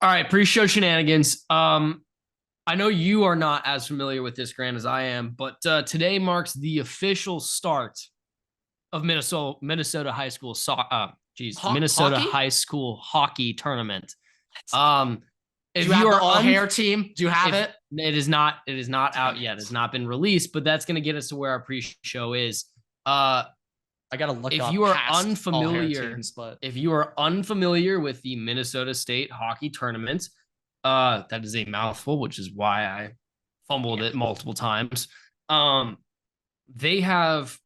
All right, pre-show shenanigans. I know you are not as familiar with this, Grant, as I am, but today marks the official start of Minnesota high school Minnesota Hockey? high school hockey tournament. Let's go. Um, Do if you you have the are all hair team? Do you have if it? it is not Damn out yet. It's it. not been released, but that's going to get us to where our pre-show is. Uh, I gotta look if up you are past all hair unfamiliar, teams, but if you are unfamiliar with the Minnesota State hockey tournament, that is a mouthful, which is why I fumbled yeah. it multiple times. Um, they have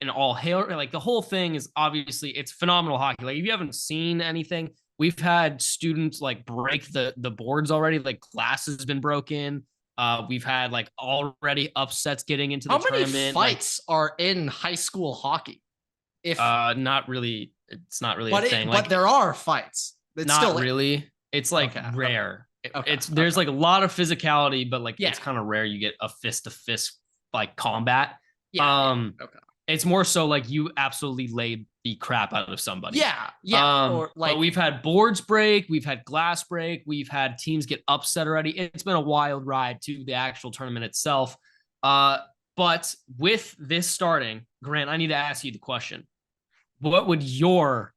an all hail, like the whole thing is obviously it's phenomenal hockey. Like if you haven't seen anything, we've had students like break the boards already, like glass has been broken. We've had like already upsets getting into the How many tournament. Like fights are in high school hockey? If not really, it's not really a but thing. but Like there are fights. It's not still really. It's like okay. Okay. rare. Okay. It's there's Okay. like a lot of physicality, but like Yeah. it's kind of rare you get a fist to fist like combat. Yeah. Yeah. Um, Okay. it's more so like you absolutely laid the crap out of somebody. Yeah. Yeah. Or But like we've had boards break, we've had glass break, we've had teams get upset already. It's been a wild ride to the actual tournament itself. Uh, but with this starting, Grant, I need to ask you the question: what would your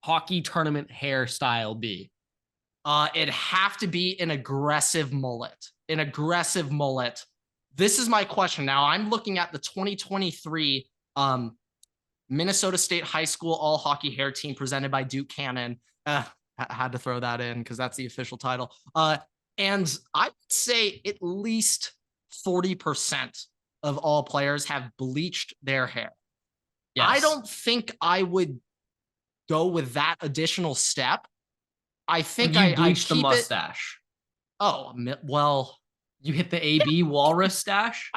hockey tournament hairstyle be? it'd have to be an aggressive mullet. An aggressive mullet. This is my question. Now I'm looking at the 2023 Minnesota State High School All Hockey Hair Team presented by Duke Cannon. I had to throw that in because that's the official title. And I'd say at least 40% of all players have bleached their hair. Yes. I don't think I would go with that additional step. I think you I'd bleached the keep it. mustache. Oh, well, You hit the AB walrus stash.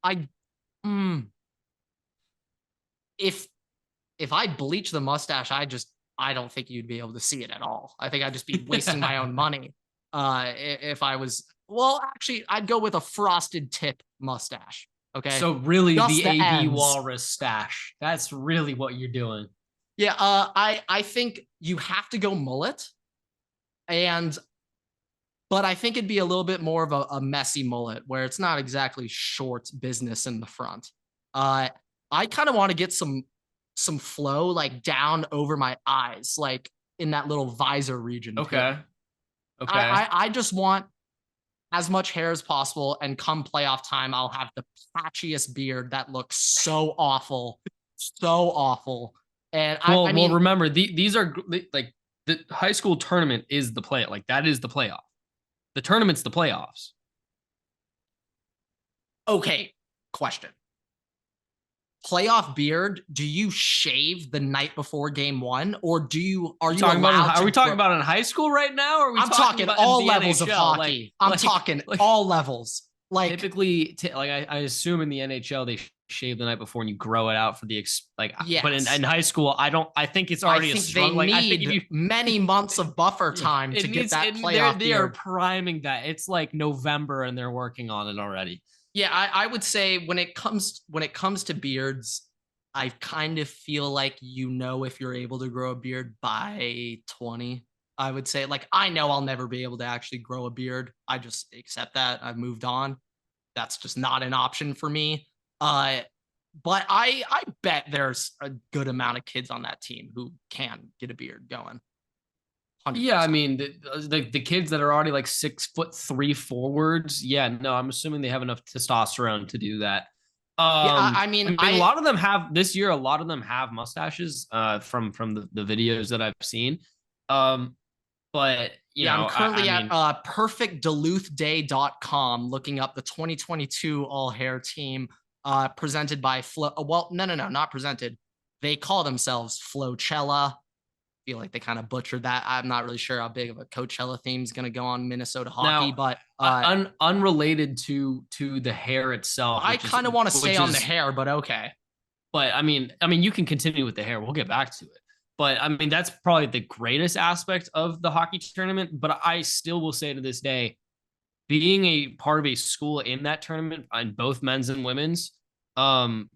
I, mm, if I bleach the mustache, I don't think you'd be able to see it at all. I think I'd just be wasting my own money. If I was, well, actually, I'd go with a frosted tip mustache. Okay, So really, just the the AB ends. walrus stash. That's really what you're doing. Yeah, I think you have to go mullet, and but I think it'd be a little bit more of a messy mullet where it's not exactly short business in the front. Uh, I kind of want to get some flow like down over my eyes, like in that little visor region too. Okay. Okay. I just want as much hair as possible, and come playoff time, I'll have the patchiest beard that looks so awful. And I Well, mean, remember these are like the high school tournament is the play. Like that is the playoff. The tournament's the playoffs. okay, question. Playoff beard, do you shave the night before game one, or are you allowed Are to we talking about in high school right now, or are we I'm talking talking about in all the levels of NHL? hockey. I'm talking all levels. Like, Typically, like I assume in the NHL they shave the night before and you grow it out for but yes. in high school I don't. I think it's I already a think they struggle. Like I think if need you many months of buffer yeah, time it to get needs that they're playoff they are beard. priming that. It's like November and they're working on it already. Yeah, I would say when it comes to beards, I kind of feel like if you're able to grow a beard by 20. I would say, like, I know I'll never be able to actually grow a beard. I just accept that. I've moved on. That's just not an option for me. Uh, but I bet there's a good amount of kids on that team who can get a beard going. Yeah, I 100%. mean the kids that are already like 6'3" forwards. Yeah, no, I'm assuming they have enough testosterone to do that. Yeah, I mean, I mean, a lot of them have this year. A lot of them have mustaches. From the videos that I've seen. Um, but yeah, I'm I currently at mean, perfectduluthday.com looking up the 2022 all hair team presented by Flo. Well, no, not presented. They call themselves Flocella. Feel like they kind of butchered that. I'm not really sure how big of a Coachella theme is going to go on Minnesota hockey, now but unrelated to the hair itself, I kind of want to stay which on the is hair, but okay. but I mean, you can continue with the hair. We'll get back to it. But I mean, that's probably the greatest aspect of the hockey tournament. But I still will say to this day, being a part of a school in that tournament, in both men's and women's, um,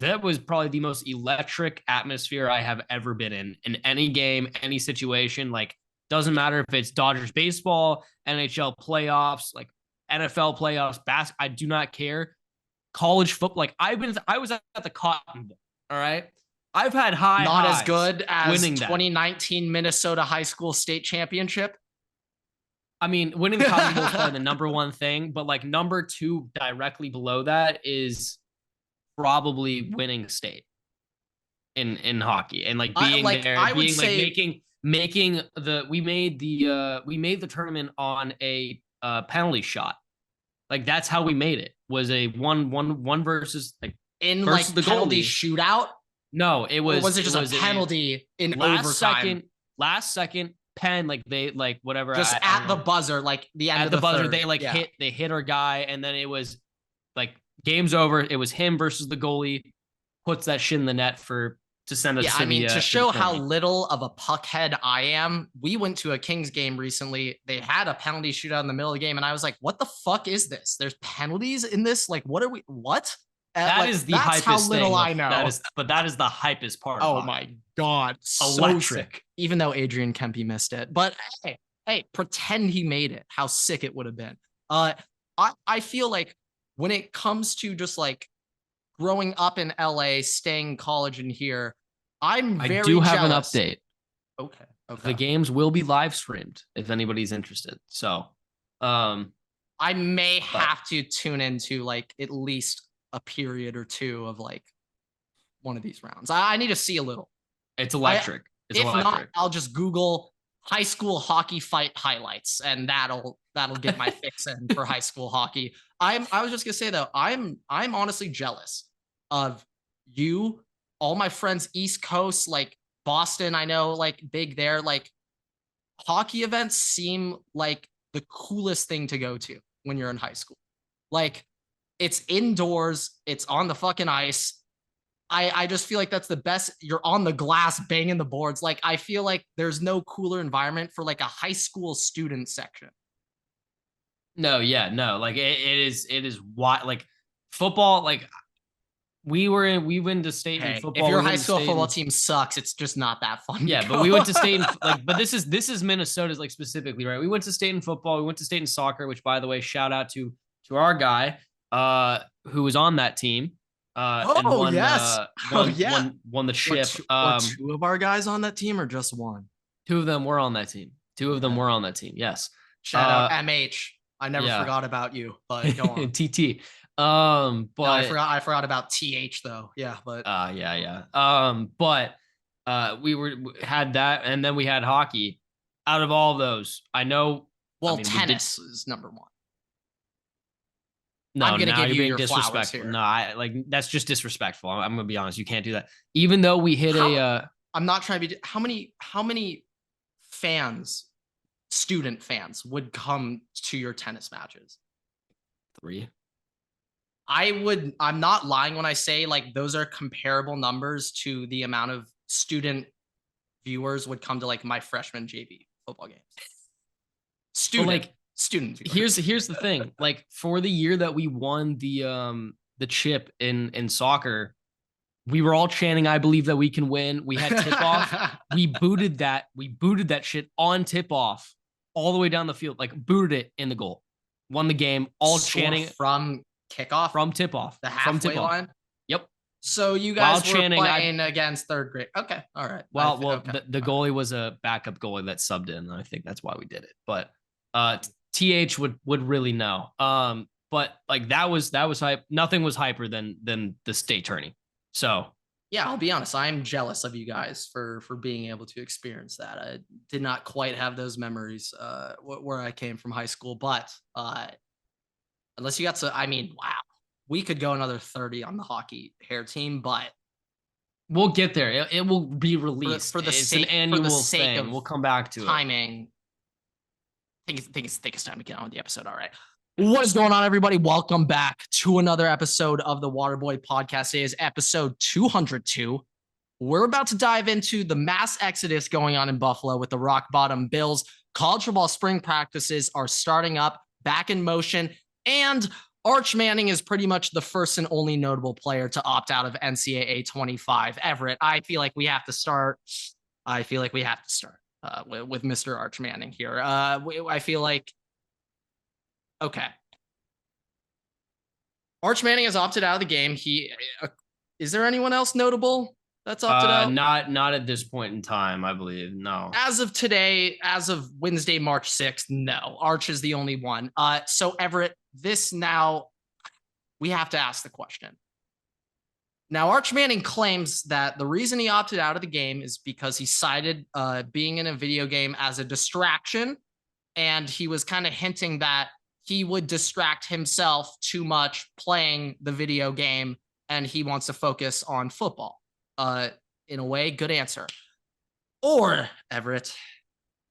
That was probably the most electric atmosphere I have ever been in any game, any situation. Like, doesn't matter if it's Dodgers baseball, NHL playoffs, like NFL playoffs, I do not care. College football, like I was at the Cotton Bowl. All right. I've had high Not highs as good as winning that. 2019 Minnesota high school state championship. I mean, winning the Cotton Bowl is probably the number one thing, but like number two directly below that is probably winning state in hockey and like being there, I would being say, like making the we made the tournament on a penalty shot. Like that's how we made it. Was a one versus like in versus like the penalty goalie. shootout. No, it was. Or was it just a penalty in overtime? Last second pen, like they like whatever. Just at the buzzer, like the end at of the buzzer, third. they like hit our guy, and then it was like game's over. It was him versus the goalie. Puts that shit in the net to send us. Yeah, to I mean, the, to show how tournament. little of a puckhead I am, we went to a Kings game recently. They had a penalty shootout in the middle of the game, and I was like, "What the fuck is this? There's penalties in this? Like, what are we? What?" That like, is the that's hypest how little thing. I know. That is the hypest part. Oh my god, electric! So even though Adrian Kempe missed it, but hey, pretend he made it. How sick it would have been. I feel like when it comes to just like growing up in LA, staying in college in here, I do have jealous. An update. Okay. The games will be live streamed if anybody's interested. So, I may have to tune into like at least a period or two of like one of these rounds. I need to see a little. It's electric. If not, I'll just Google high school hockey fight highlights, and that'll get my fix in for high school hockey. I was just gonna say though, I'm honestly jealous of you, all my friends East Coast, like Boston. I know, like big there. Like hockey events seem like the coolest thing to go to when you're in high school. Like it's indoors, it's on the fucking ice. I just feel like that's the best. You're on the glass banging the boards. Like I feel like there's no cooler environment for like a high school student section. No, yeah, no. Like it is why like football. Like we went to state in football. If your high school football team sucks, it's just not that fun. Yeah, but we went to state in like, but this is Minnesota's like specifically, right? We went to state in football. We went to state in soccer, which by the way, shout out to our guy who was on that team. And won, won the chip. Were two of our guys on that team, or just one? Two of them were on that team. Were on that team. Yes. Shout out MH. I never forgot about you, but go on. TT. But no, I forgot about TH though. Yeah, but we had that, and then we had hockey. Out of all of those, I know. Well, I mean, tennis is number one. No, I'm gonna give you your disrespectful. Here. No, that's just disrespectful. I'm gonna be honest. You can't do that. Even though we hit I'm not trying to be. How many fans, student fans, would come to your tennis matches? 3. I'm not lying when I say like those are comparable numbers to the amount of student viewers would come to like my freshman JV football games. Student viewers. Here's the thing. Like for the year that we won the chip in soccer, we were all chanting, "I believe that we can win." We had tip off. We booted that shit on tip off all the way down the field. Like booted it in the goal. Won the game. All chanting from kickoff, from tip off, the halfway line. Yep. So you guys were playing against third grade. Okay, all right. The goalie was a backup goalie that subbed in. I think that's why we did it. But TH would really know. But like that was hype. Nothing was hyper than the state tourney. So yeah, I'll be honest. I'm jealous of you guys for being able to experience that. I did not quite have those memories where I came from high school, but unless you got to, I mean, wow, we could go another 30 on the hockey hair team, but we'll get there. It will be released for the sake, an annual for the sake thing. of we'll come back to timing. I think it's time to get on with the episode. All right. What is going on, everybody? Welcome back to another episode of the Waterboy Podcast. Today is episode 202. We're about to dive into the mass exodus going on in Buffalo with the Rock Bottom Bills. College football spring practices are starting up, back in motion, and Arch Manning is pretty much the first and only notable player to opt out of NCAA 25. Everett, I feel like we have to start. With Mr. Arch Manning here. I feel like, okay. Arch Manning has opted out of the game. Is there anyone else notable that's opted out? Not at this point in time, I believe. No. As of today, as of Wednesday, March 6th, no. Arch is the only one. So Everett, we have to ask the question. Now, Arch Manning claims that the reason he opted out of the game is because he cited being in a video game as a distraction. And he was kind of hinting that he would distract himself too much playing the video game and he wants to focus on football. In a way, good answer. Or, Everett,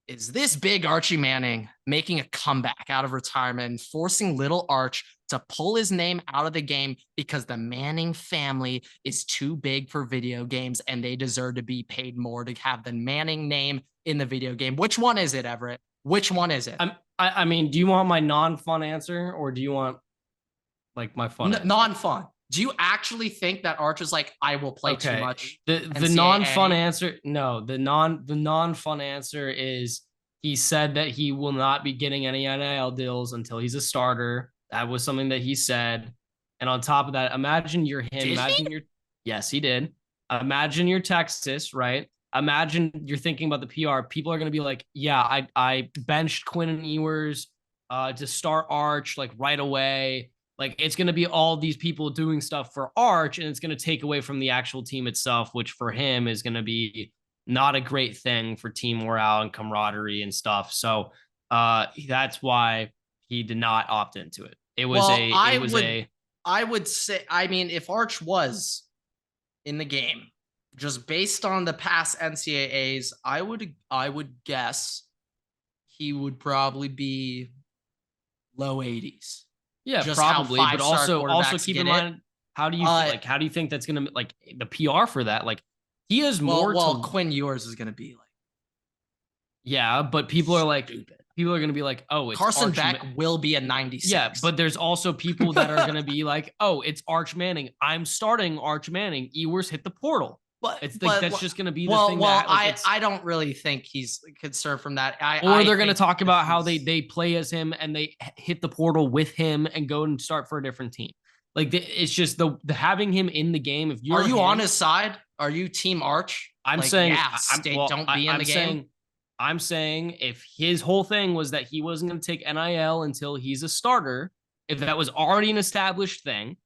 is this big Archie Manning making a comeback out of retirement and forcing little Arch to pull his name out of the game because the Manning family is too big for video games and they deserve to be paid more to have the Manning name in the video game? Which one is it, Everett? Which one is it? I mean, do you want my non-fun answer or do you want like my fun? Non-fun. Do you actually think that Arch is like, I will play too much? The non-fun answer, no. The non-fun answer is he said that he will not be getting any NIL deals until he's a starter. That was something that he said. And on top of that, imagine you're him. Yes, he did. Imagine you're Texas, right? Imagine you're thinking about the PR. People are going to be like, yeah, I benched Quinn and Ewers to start Arch like right away. Like it's going to be all these people doing stuff for Arch, and it's going to take away from the actual team itself, which for him is going to be not a great thing for team morale and camaraderie and stuff. So that's why he did not opt into it. I would say, I mean, if Arch was in the game, just based on the past NCAAs, I would guess he would probably be low 80s. Yeah, just probably, but also keep in mind, how do you think that's gonna like the PR for that? Like he has more. Well, Quinn Ewers is gonna be like, yeah, but people are like, people are gonna be like, oh, it's Carson Beck will be a 96. Yeah, but there's also people that are gonna be like, oh, it's Arch Manning. I'm starting Arch Manning. Ewers hit the portal. That's just going to be the thing. I don't really think he's concerned from that. They're going to talk about how they play as him and they hit the portal with him and go and start for a different team. Like it's just the having him in the game. If you're, are you on his side? Are you Team Arch? I'm saying, yeah, don't be in the game. I'm saying if his whole thing was that he wasn't going to take NIL until he's a starter, if that was already an established thing.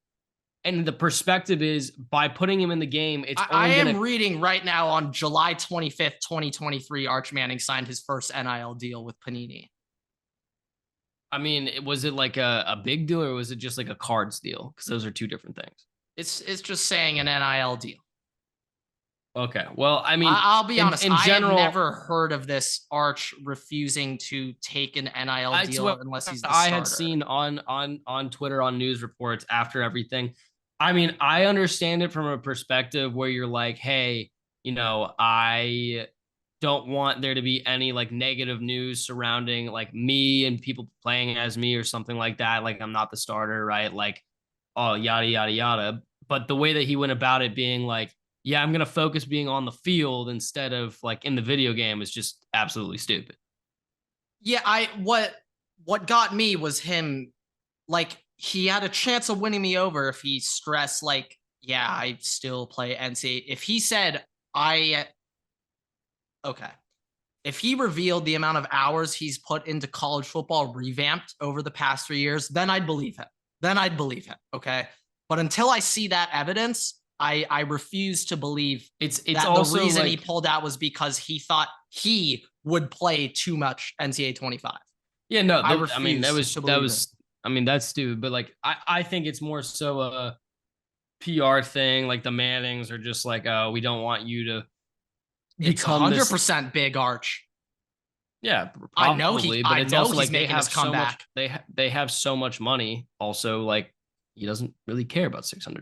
And the perspective is by putting him in the game, it's I am reading right now on July 25th, 2023, Arch Manning signed his first NIL deal with Panini. I mean, was it like a big deal or was it just like a cards deal? Because those are two different things. It's just saying an NIL deal. Okay. Well, I mean, I'll be honest. In general, I have never heard of this Arch refusing to take an NIL deal unless he's the starter. I had seen on Twitter, on news reports after everything. I mean, I understand it from a perspective where you're like, hey, you know, I don't want there to be any like negative news surrounding like me and people playing as me or something like that. Like I'm not the starter, right? Like, oh, yada, yada, yada. But the way that he went about it being like, yeah, I'm going to focus being on the field instead of like in the video game is just absolutely stupid. Yeah, what got me was him like, he had a chance of winning me over if he stressed like, yeah, I still play NCAA. If he said, if he revealed the amount of hours he's put into college football revamped over the past 3 years, then I'd believe him. Okay. But until I see that evidence, I refuse to believe it's that also the reason like, he pulled out was because he thought he would play too much NCAA 25. Yeah, no, I mean, that's stupid, but like, I think it's more so a PR thing. Like the Mannings are just like, oh, we don't want you to become 100% big Arch. Yeah, probably, I know but it's also like they have so much, they have so much money. Also, like he doesn't really care about $600.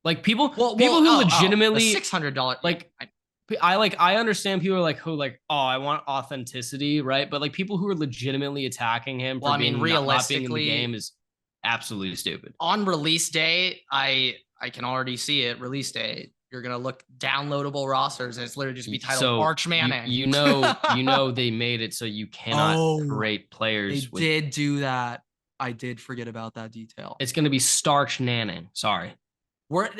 Like people who legitimately $600, like. I understand people are like who like, oh, I want authenticity, right? But like people who are legitimately attacking him for not being in the game is absolutely stupid. On release day, I can already see it. Release day, you're gonna look downloadable rosters, and it's literally just be titled So Arch Manning. you know they made it so you cannot create players. They did do that. I did forget about that detail. It's going to be Starch Nanning. Sorry.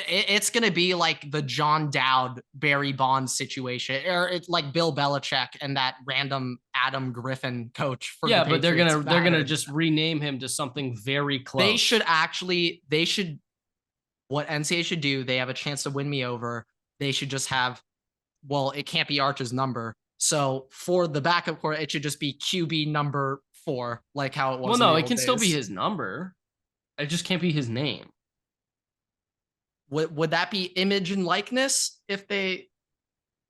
It's going to be like the John Dowd, Barry Bonds situation, or it's like Bill Belichick and that random Adam Griffin coach. For yeah, the but they're Patriots gonna just rename him to something very close. They should. What NCAA should do? They have a chance to win me over. They should just have. Well, it can't be Arch's number. So for the backup core, it should just be QB number 4, like how it was. Well, no, it can still be his number. It just can't be his name. Would that be image and likeness if they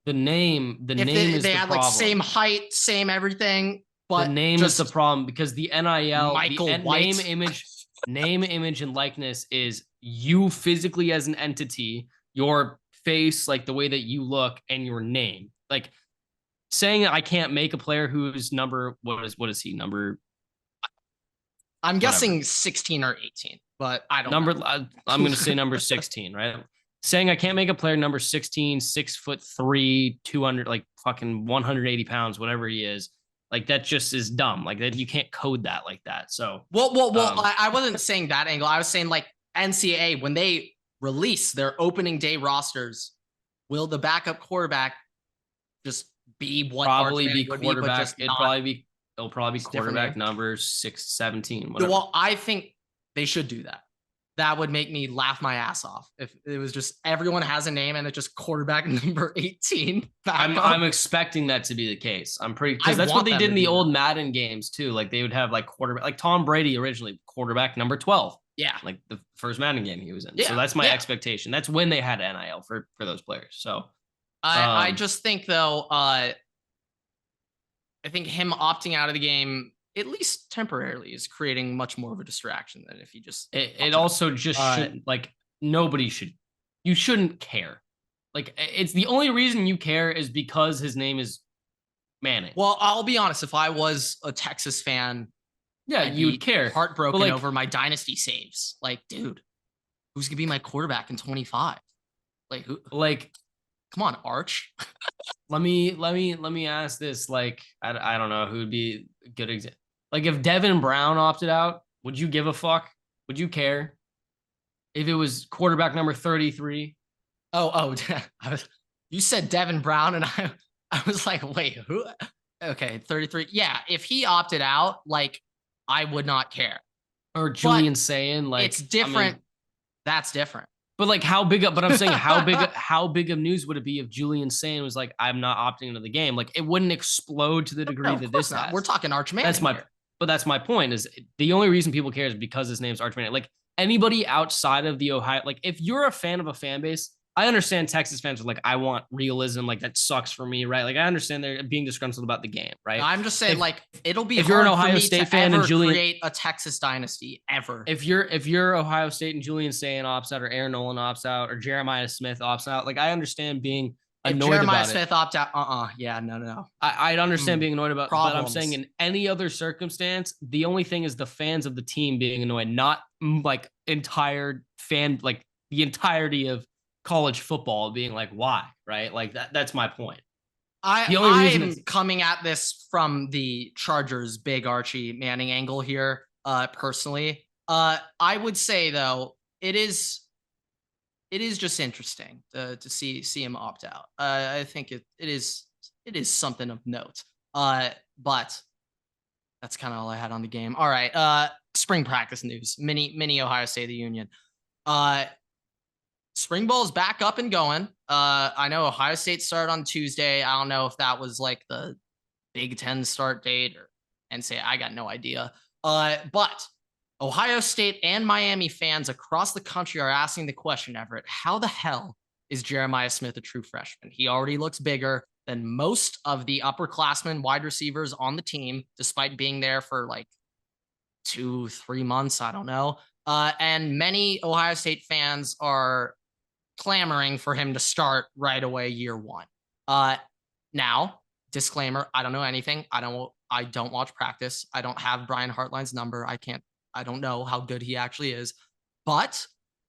the name is they the had problem. like same height, same everything, but the name is the problem because the NIL White. name, image, and likeness is you physically as an entity, your face, like the way that you look, and your name. Like saying I can't make a player whose number what is he number? I'm guessing 16 or 18, but I don't know. I'm going to say number 16, right? Saying I can't make a player number 16, 6'3", 200, like fucking 180 pounds, whatever he is. Like that just is dumb. Like that you can't code that like that. So I wasn't saying that angle. I was saying like NCAA when they release their opening day rosters, will the backup quarterback just be what probably be quarterback? It'll probably be quarterback number 17. Whatever. Well, I think they should do that. That would make me laugh my ass off if it was just everyone has a name and it's just quarterback number 18. I'm expecting that to be the case. I'm pretty because that's what they did in the old Madden games too. Like they would have like quarterback, like Tom Brady originally quarterback number 12. Yeah, like the first Madden game he was in. Yeah. So that's my expectation. That's when they had NIL for those players. So I just think though, I think him opting out of the game, at least temporarily, is creating much more of a distraction than if he just. It also just shouldn't, like you shouldn't care. Like it's the only reason you care is because his name is Manning. Well, I'll be honest. If I was a Texas fan, yeah, you'd care. Heartbroken over my dynasty saves. Like, dude, who's gonna be my quarterback in 25? Like who? Like, come on, Arch. Let me ask this. Like, I don't know who would be a good example. Like, if Devin Brown opted out, would you give a fuck? Would you care if it was quarterback number 33? You said Devin Brown, and I was like, wait, who? Okay, 33. Yeah, if he opted out, like, I would not care. Or Julian saying, like, it's different. That's different. But like but I'm saying how big of news would it be if Julian Sane was like, I'm not opting into the game? Like it wouldn't explode to the degree that this has. We're talking Arch Manning. That's my point is the only reason people care is because his name's Arch Manning. Like anybody outside of the Ohio, like if you're a fan of a fan base, I understand Texas fans are like, I want realism. Like that sucks for me, right? Like I understand they're being disgruntled about the game, right? I'm just saying, it'll be if you're an Ohio State fan and Julian create a Texas dynasty ever. If you're Ohio State and Julian Sane opts out, or Aaron Nolan opts out, or Jeremiah Smith opts out, like I understand being annoyed about it. Jeremiah Smith opt out, yeah, no. I'd understand being annoyed about, problems. But I'm saying in any other circumstance, the only thing is the fans of the team being annoyed, not like entire fan, like the entirety of college football being like, why, right? Like that's my point. I'm coming at this from the Chargers' big Archie Manning angle here. Personally, I would say though, it is just interesting to see him opt out. I think it is something of note. But that's kind of all I had on the game. All right. Spring practice news. Mini Ohio State of the Union. Spring ball is back up and going. I know Ohio State started on Tuesday. I don't know if that was like the Big Ten start date or NCAA. I got no idea. But Ohio State and Miami fans across the country are asking the question, Everett, how the hell is Jeremiah Smith a true freshman? He already looks bigger than most of the upperclassmen wide receivers on the team, despite being there for like 2-3 months. I don't know. And many Ohio State fans are clamoring for him to start right away year one. Now, disclaimer, I don't know anything. I don't watch practice. I don't have Brian Hartline's number. I can't I don't know how good he actually is, but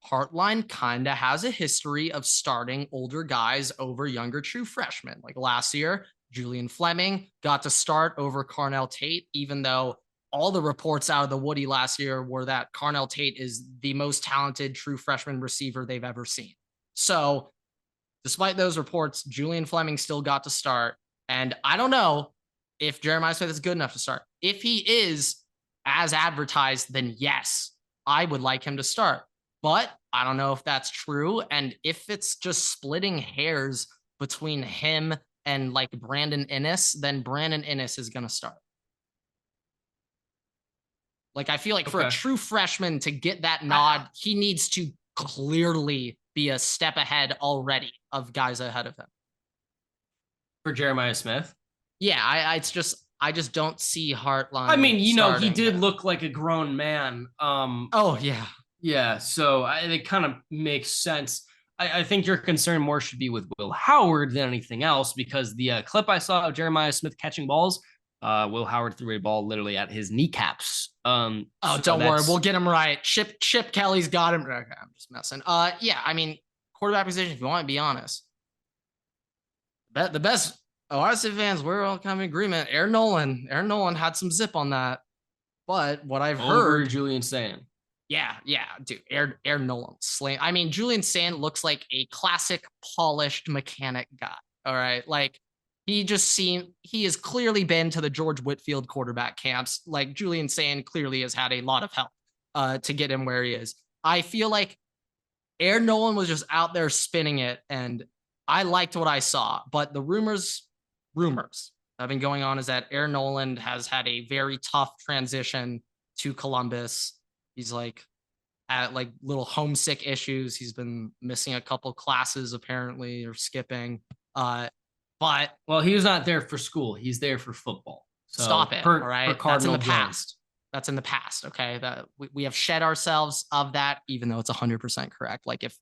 Hartline kind of has a history of starting older guys over younger true freshmen. Like last year, Julian Fleming got to start over Carnell Tate, even though all the reports out of the Woody last year were that Carnell Tate is the most talented true freshman receiver they've ever seen. So, despite those reports, Julian Fleming still got to start. And I don't know if Jeremiah Smith is good enough to start. If he is as advertised, then yes, I would like him to start. But I don't know if that's true. And if it's just splitting hairs between him and like Brandon Inniss, then Brandon Inniss is going to start. Like, I feel like for a true freshman to get that nod, he needs to clearly be a step ahead already of guys ahead of him. For Jeremiah Smith? Yeah, I just don't see Hartline. I mean, he did look like a grown man. Oh, yeah. Yeah, so it kind of makes sense. I think your concern more should be with Will Howard than anything else, because the clip I saw of Jeremiah Smith catching balls, Will Howard threw a ball literally at his kneecaps. Don't worry, we'll get him right. Chip Kelly's got him. Okay, I'm just messing. Yeah, I mean, quarterback position, if you want to be honest, the best Ohio State fans, we're all kind of in agreement. Aaron Nolan had some zip on that. But what I've heard, Julian Sand. Yeah, dude, Aaron Nolan slain. I mean, Julian Sand looks like a classic polished mechanic guy. All right, like he has clearly been to the George Whitfield quarterback camps. Like Julian Sand clearly has had a lot of help to get him where he is. I feel like Aaron Nolan was just out there spinning it, and I liked what I saw. But the rumors have been going on is that Aaron Nolan has had a very tough transition to Columbus. He's like at like little homesick issues. He's been missing a couple classes apparently, or skipping. But he was not there for school. He's there for football. So stop it. All right. That's in the past. That's in the past. Okay. That we have shed ourselves of that, even though it's 100% correct. Like if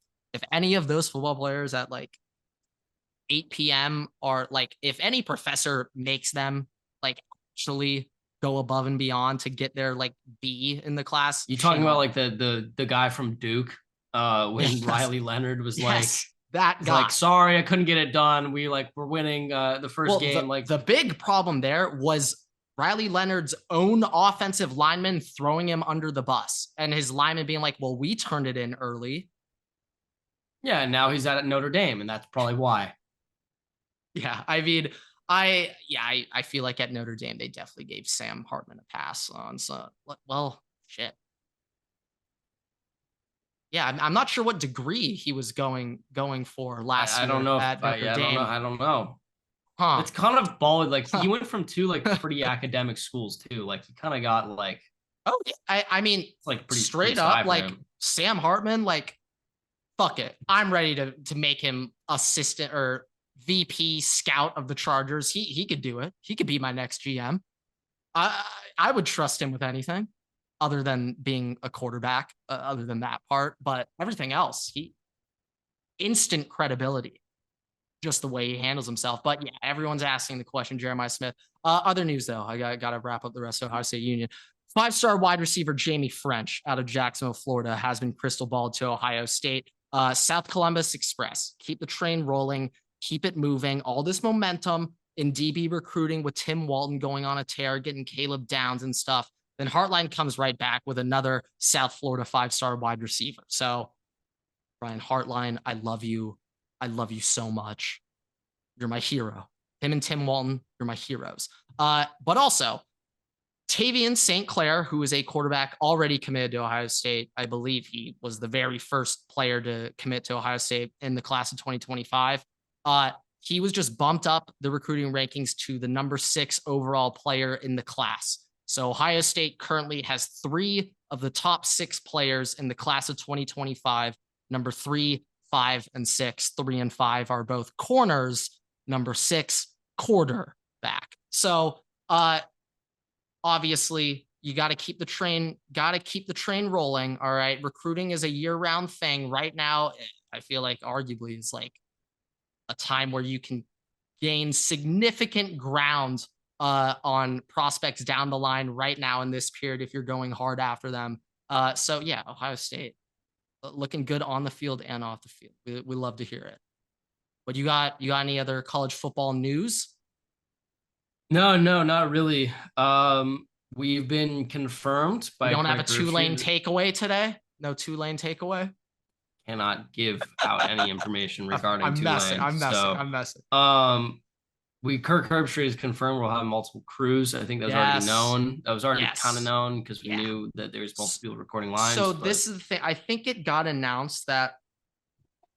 any of those football players at like 8 p.m. or like if any professor makes them like actually go above and beyond to get their like B in the class. You talking about like the guy from Duke when Riley Leonard was like that guy. Like, sorry, I couldn't get it done. We're winning the first game. The big problem there was Riley Leonard's own offensive lineman throwing him under the bus, and his lineman being like, well, we turned it in early. Yeah, and now he's at Notre Dame, and that's probably why. Yeah, I mean, I feel like at Notre Dame, they definitely gave Sam Hartman a pass on. So, well, shit. Yeah, I'm not sure what degree he was going for last year. I don't know. At Notre Dame. I don't know. Huh. It's kind of balled. Like he went from two like pretty academic schools too. Like he kind of got like. Oh, yeah. I mean, it's like pretty straight up, like Sam Hartman. Like, fuck it, I'm ready to make him assistant or VP scout of the Chargers. He could do it. He could be my next GM. I would trust him with anything other than being a quarterback, other than that part. But everything else, he instant credibility, just the way he handles himself. But yeah, everyone's asking the question, Jeremiah Smith. Other news though, I got to wrap up the rest of Ohio State Union. 5-star wide receiver Jamie French out of Jacksonville, Florida, has been crystal balled to Ohio State. South Columbus Express, keep the train rolling, keep it moving. All this momentum in DB recruiting with Tim Walton going on a tear, getting Caleb Downs and stuff. Then Hartline comes right back with another South Florida 5-star wide receiver. So, Brian Hartline, I love you. I love you so much. You're my hero. Him and Tim Walton, you're my heroes. But also, Tavian St. Clair, who is a quarterback already committed to Ohio State. I believe he was the very first player to commit to Ohio State in the class of 2025. He was just bumped up the recruiting rankings to the number 6 overall player in the class. So Ohio State currently has 3 of the top 6 players in the class of 2025. Number 3, 5, and 6. 3 and 5 are both corners. Number 6, quarterback. So obviously you got to keep the train rolling. All right. Recruiting is a year-round thing. Right now, I feel like arguably it's like a time where you can gain significant ground on prospects down the line right now in this period if you're going hard after them. So yeah, Ohio State looking good on the field and off the field. We love to hear it. But you got any other college football news? No, not really. We've been confirmed by You don't have a Craig Tulane Hershey. takeaway today? No Tulane takeaway? Cannot give out any information regarding Tulane. I'm messing. Kirk Herbstreit is confirmed we'll have multiple crews. I think that was already known. That was already kind of known because we knew that there's multiple people recording lines. So this is the thing. I think it got announced that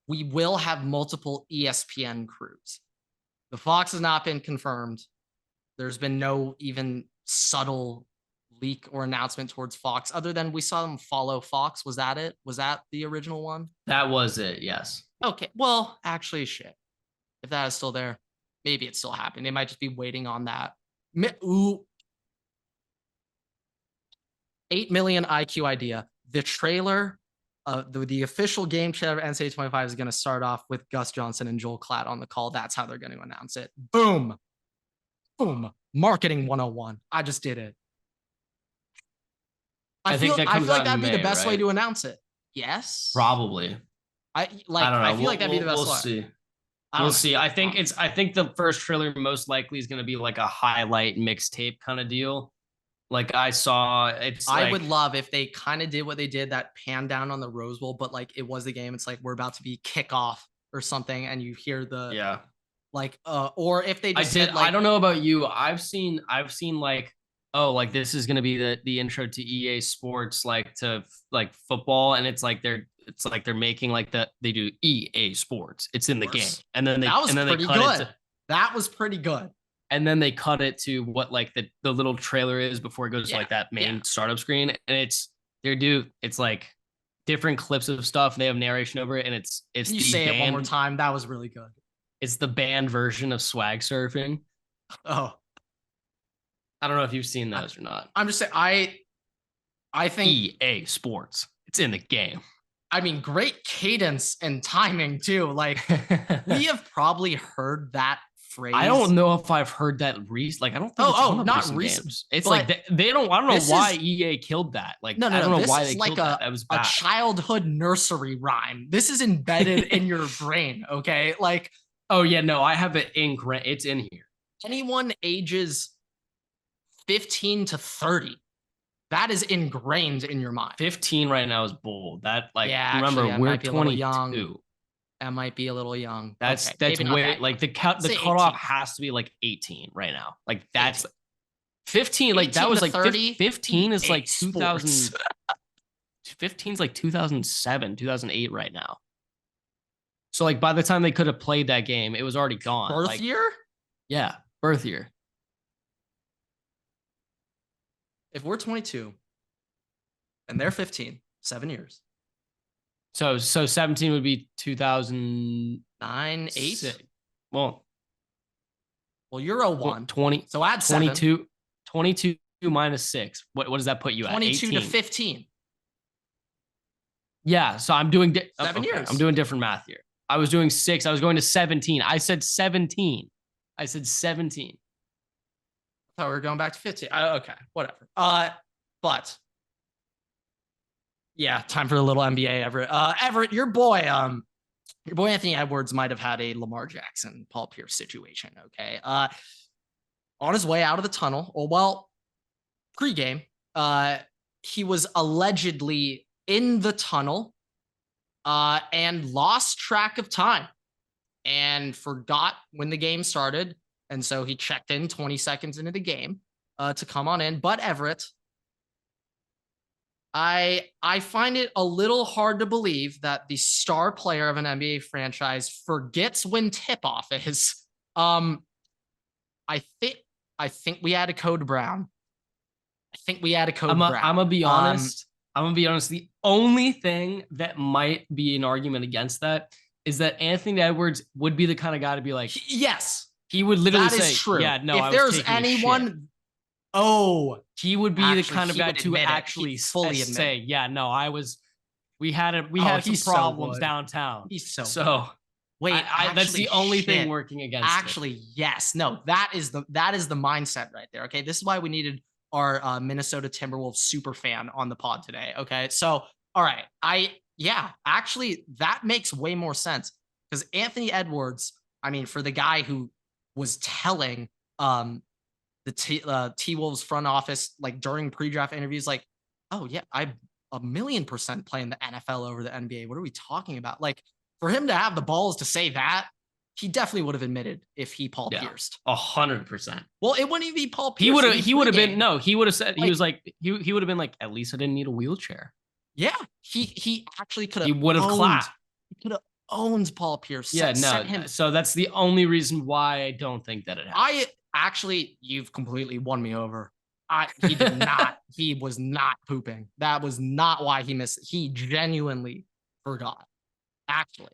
we will have multiple ESPN crews. The Fox has not been confirmed. There's been no even subtle leak or announcement towards Fox other than we saw them follow Fox. Was that it? Was that the original one? That was it. Yes. Okay. Well, actually, shit. If that is still there, maybe it's still happening. They might just be waiting on that. Ooh. 8 million IQ idea. The trailer, the official game trailer of NCAA 25 is going to start off with Gus Johnson and Joel Klatt on the call. That's how they're going to announce it. Boom. Boom. Marketing 101. I just did it. I feel like that'd be the best way to announce it. Yes. Probably. I don't know. I feel like that'd be the best way. We'll see. We'll see. I think the first trailer most likely is going to be like a highlight mixtape kind of deal. Like I saw, I would love if they kind of did what they did, that pan down on the Rose Bowl, but like it was the game. It's like we're about to be kickoff or something, and you hear the or if they just I don't know about you. I've seen like, oh, like this is going to be the intro to EA Sports, like to like football, and it's like they're making like they do EA Sports. It's in the game, and then they cut it. That was pretty good. And then they cut it to what like the little trailer is before it goes to like that main startup screen, and it's like different clips of stuff. And they have narration over it, and it's you say it one more time. That was really good. It's the banned version of swag surfing. Oh, I don't know if you've seen those or not. I'm just saying, I think EA Sports. It's in the game. I mean, great cadence and timing too. Like we have probably heard that phrase. I don't know if I've heard that recently. Like I don't think not recent. It's like they don't. I don't know why EA killed that. Like I don't know why they killed that. That was bad. A childhood nursery rhyme. This is embedded in your brain. Okay, like oh yeah, no, I have it ingrained. It's in here. Anyone ages 15 to 30. That is ingrained in your mind. 15 right now is bold. That like remember we're 22. That might be a little young. That's way like the cutoff has to be like 18 right now. Like that's 15. Like that was like 15 is like 2000. 15 is like 2007, 2008 right now. So like by the time they could have played that game, it was already gone. Birth year? Yeah, birth year. If we're 22 and they're 15, 7 years. So 17 would be 2009, 8. Well, you're a 1. 20. So add 22. 22 minus 6. What does that put you at? 22 to 15. Yeah. So I'm doing 7 years. I'm doing different math here. I was doing 6. I was going to 17. I said 17. I said 17. I thought we were going back to 15. Okay, whatever. But yeah, time for a little NBA, Everett. Everett, your boy Anthony Edwards might have had a Lamar Jackson, Paul Pierce situation. Okay, on his way out of the tunnel, pregame, he was allegedly in the tunnel, and lost track of time, and forgot when the game started. And so he checked in 20 seconds into the game to come on in. But Everett, I find it a little hard to believe that the star player of an NBA franchise forgets when tip-off is. I think we had a code Brown. I'm gonna be honest. The only thing that might be an argument against that is that Anthony Edwards would be the kind of guy to be like, yes. He would literally say, true. Yeah, no, if there's anyone, he would be the kind of guy to actually fully say, yeah, no, we had some problems downtown. He's so Wait, that's the only thing shit. working against Actually, yes. No, that is the mindset right there. Okay. This is why we needed our Minnesota Timberwolves super fan on the pod today. Okay. So, all right. Actually, that makes way more sense because Anthony Edwards, I mean, for the guy who was telling the T-Wolves front office, like during pre-draft interviews, like, oh yeah, I 1,000,000% playing the NFL over the NBA. What are we talking about? Like, for him to have the balls to say that, he definitely would have admitted if he Paul pierced. 100%. Well, it wouldn't even be Paul Pierce. He would have been, no, he would have said, he was like, he would have been like, at least I didn't need a wheelchair. Yeah, he actually could have. He would have clapped. He could have owned Paul Pierce. Yeah, no. So that's the only reason why I don't think that it happened. You've completely won me over. He did not. He was not pooping. That was not why he missed. He genuinely forgot. Actually.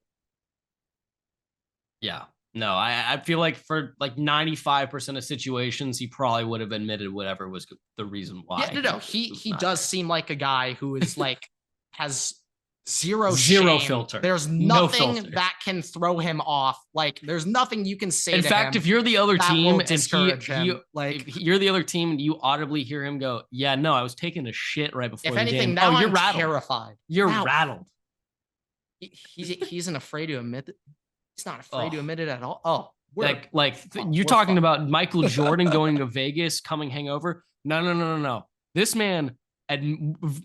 Yeah. No, I feel like for like 95% of situations, he probably would have admitted whatever was the reason why. Yeah, no. He does seem like a guy who is like has zero filter. There's nothing that can throw him off. Like, there's nothing you can say. In fact, if you're the other team and you're the other team and you audibly hear him go, "Yeah, no, I was taking a shit right before." If the anything, game. now you're I'm terrified. You're rattled. He isn't afraid to admit it. He's not afraid to admit it at all. Oh, you're talking about Michael Jordan going to Vegas, coming hangover. No. This man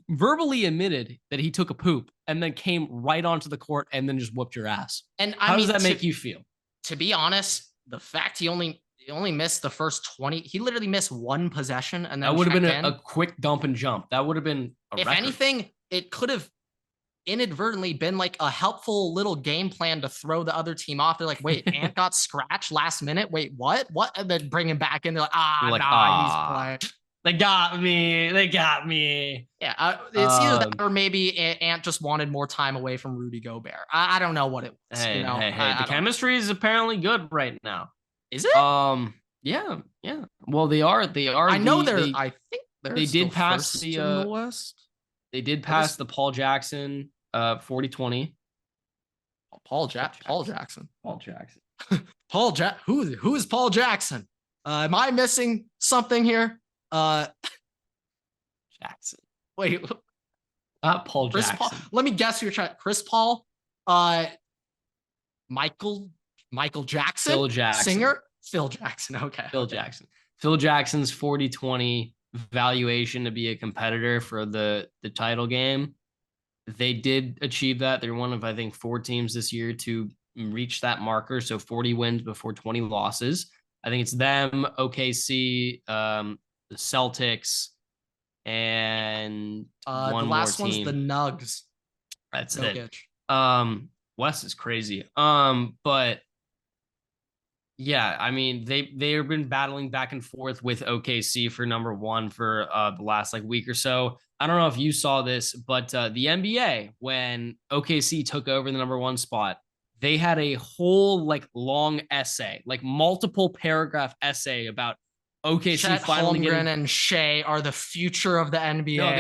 verbally admitted that he took a poop and then came right onto the court and then just whooped your ass. And how does that make you feel? To be honest, the fact he only missed the first 20, he literally missed one possession, and then that would have been a quick dump and jump. That would have been a if record. Anything, it could have inadvertently been like a helpful little game plan to throw the other team off. They're like, wait, Ant got scratched last minute. Wait, what? And then bring him back in. They're like, he's playing. They got me. Yeah, it's either that or maybe Ant just wanted more time away from Rudy Gobert. I don't know what it was. Hey, the chemistry is apparently good right now. Is it? Yeah. Well, they are. I know I think they did pass the West. They did pass the Paul Jackson 40-20. Paul Jackson. Who is Paul Jackson? Am I missing something here? Jackson. Wait. Paul Jackson. Paul. Let me guess who you're trying. Chris Paul. Michael Jackson. Phil Jackson. Singer. Phil Jackson. Okay. Phil Jackson. Phil Jackson's 40-20 valuation to be a competitor for the title game. They did achieve that. They're one of, I think, 4 teams this year to reach that marker. So 40 wins before 20 losses. I think it's them, OKC, the Celtics, and the last one's the Nugs. That's it. West is crazy. But yeah, I mean, they've been battling back and forth with OKC for number 1 for the last like week or so. I don't know if you saw this, but the NBA, when OKC took over the number 1 spot, they had a whole like long essay, like multiple paragraph essay about OKC Chet finally Holmgren and Shea are the future of the NBA. No,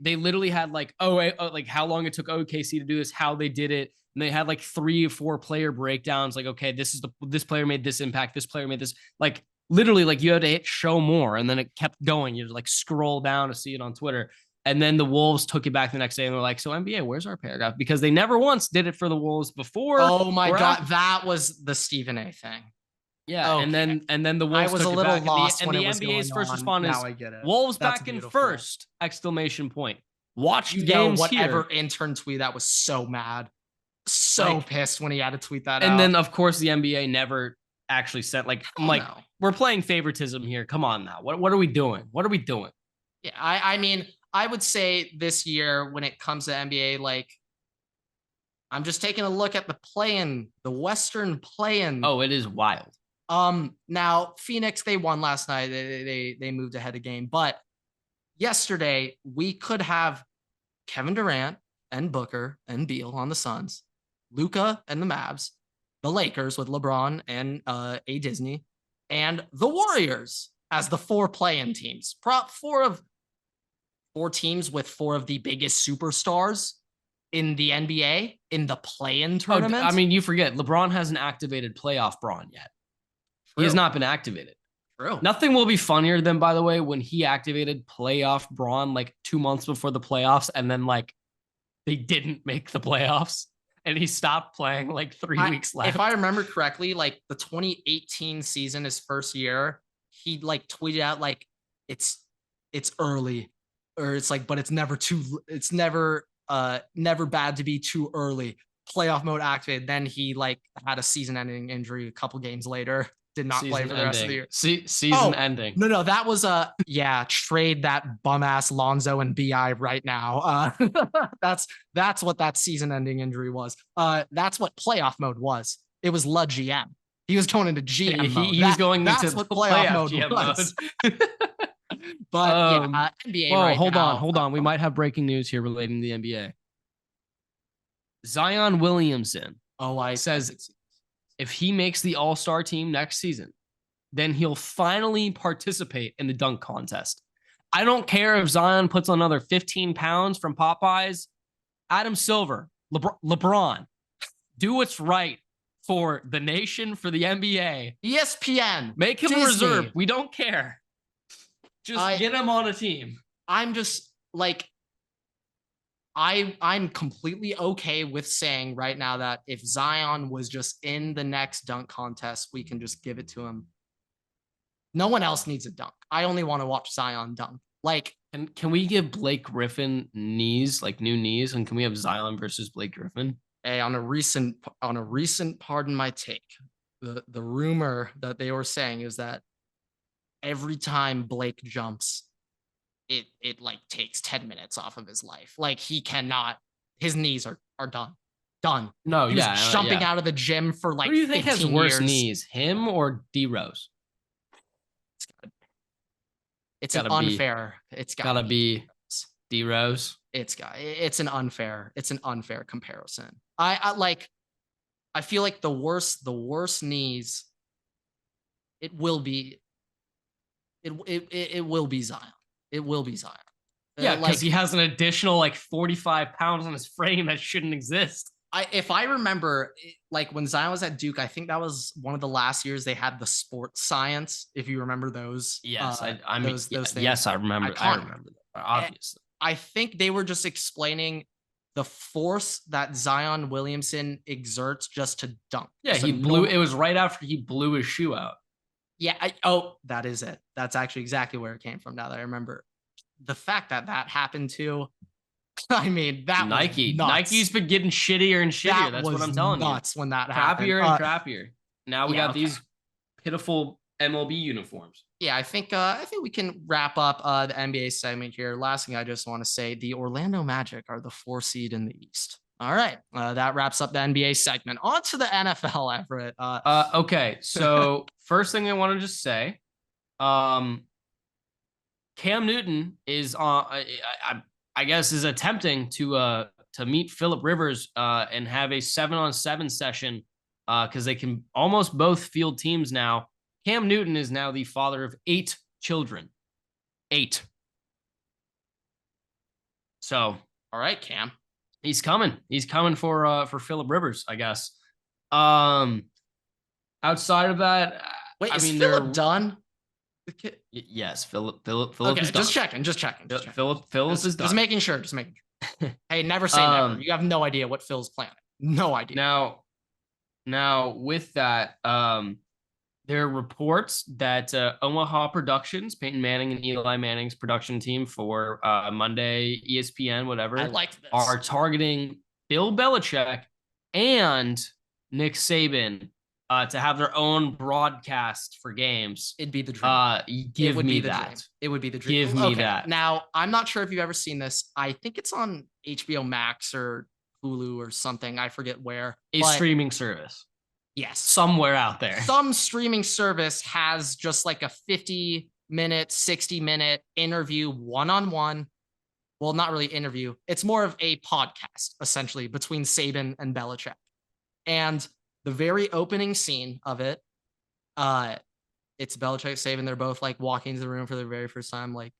they literally had like like how long it took OKC to do this, how they did it, and they had like 3 or 4 player breakdowns. Like, okay, this player made this impact, this player made this. Like literally, like you had to hit show more, and then it kept going. You had to like scroll down to see it on Twitter. And then the Wolves took it back the next day and they're like, so NBA, where's our paragraph? Because they never once did it for the Wolves before. Oh my God. That was the Stephen A thing. Yeah. Okay. And then the Wolves I was took a little it back. lost and when the it was NBA's going first on. response is now I get it. Wolves That's back beautiful. in first, exclamation point. Watch you games know, whatever here. intern tweet that was so mad. So pissed when he had to tweet that out. And then of course the NBA never actually said we're playing favoritism here. Come on now. What are we doing? Yeah, I mean, I would say this year when it comes to NBA, like I'm just taking a look at the Western play-in. Oh, it is wild. Now Phoenix, they won last night. They moved ahead a game, but yesterday we could have Kevin Durant and Booker and Beal on the Suns, Luka and the Mavs, the Lakers with LeBron and A Disney, and the Warriors as the 4 play-in teams. 4 teams with 4 of the biggest superstars. in the NBA in the play-in Oh, tournament. I mean, you forget LeBron hasn't activated playoff Braun yet. He has not been activated. True. Nothing will be funnier than, by the way, when he activated playoff Braun like 2 months before the playoffs, and then like they didn't make the playoffs, and he stopped playing like 3 weeks left. If I remember correctly, like the 2018 season, his first year, he like tweeted out like it's early, or it's like, but it's never never bad to be too early. Playoff mode activated. Then he like had a season-ending injury a couple games later. Did not play for the rest of the year. Season ending. No, that was trade that bum ass Lonzo and BI right now. That's what that season-ending injury was. That's what playoff mode was. It was La GM. He was going into GM mode. He was going into what playoff mode GM was. But NBA. Whoa, right hold now, on. We might have breaking news here relating to the NBA. Zion Williamson says if he makes the All-Star team next season, then he'll finally participate in the dunk contest. I don't care if Zion puts on another 15 pounds from Popeyes. Adam Silver, LeBron, do what's right for the nation, for the NBA. ESPN. Make him a reserve. We don't care. Just get him on a team. I'm just like, I'm completely okay with saying right now that if Zion was just in the next dunk contest, we can just give it to him. No one else needs a dunk. I only want to watch Zion dunk. Like, can we give Blake Griffin knees, like new knees, and can we have Zion versus Blake Griffin? Hey, on a recent, pardon my take, the rumor that they were saying is that every time Blake jumps, it like takes 10 minutes off of his life. Like he cannot, his knees are done. No, he was jumping out of the gym for like, who do you think has worse knees, him or D Rose? It's an unfair. It's gotta be D Rose. It's an unfair comparison. I feel like the worst knees. It will be Zion. It will be Zion. Yeah, because he has an additional like 45 pounds on his frame that shouldn't exist. If I remember, like when Zion was at Duke, I think that was one of the last years they had the sports science. If you remember those, yes, those things. Yes, I remember. I remember that, obviously. I think they were just explaining the force that Zion Williamson exerts just to dunk. Yeah, so he blew. It was right after he blew his shoe out. Yeah. That is it. That's actually exactly where it came from. Now that I remember, the fact that happened to. I mean, that Nike's been getting shittier and shittier. That's what I'm telling you. Nuts when that happened. Crappier and crappier. Now we got these pitiful MLB uniforms. Yeah, I think we can wrap up the NBA segment here. Last thing I just want to say, the Orlando Magic are the 4 seed in the East. All right, that wraps up the NBA segment. On to the NFL, Everett. Okay, so first thing I want to just say, Cam Newton is I guess is attempting to meet Phillip Rivers and have a 7-on-7 session because they can almost both field teams now. Cam Newton is now the father of 8 children. 8. So, all right, Cam. He's coming. He's coming for Phillip Rivers, I guess. Outside of that, wait, is Phillip done? Yes, Phillip. Okay, is just done. checking. Phillip is done. Just making sure. Hey, never say never. You have no idea what Phil's planning. No idea. Now with that, there are reports that Omaha Productions, Peyton Manning and Eli Manning's production team for Monday, ESPN, whatever, I like this, are targeting Bill Belichick and Nick Saban to have their own broadcast for games. It'd be the dream. Give me that. It would be the dream. Give me that. Now, I'm not sure if you've ever seen this. I think it's on HBO Max or Hulu or something. I forget where. A streaming service. Yes. Somewhere out there. Some streaming service has just like a 50-minute, 60-minute interview one-on-one. Well, not really interview. It's more of a podcast, essentially, between Saban and Belichick. And the very opening scene of it, it's Belichick, Saban. They're both like walking into the room for the very first time, like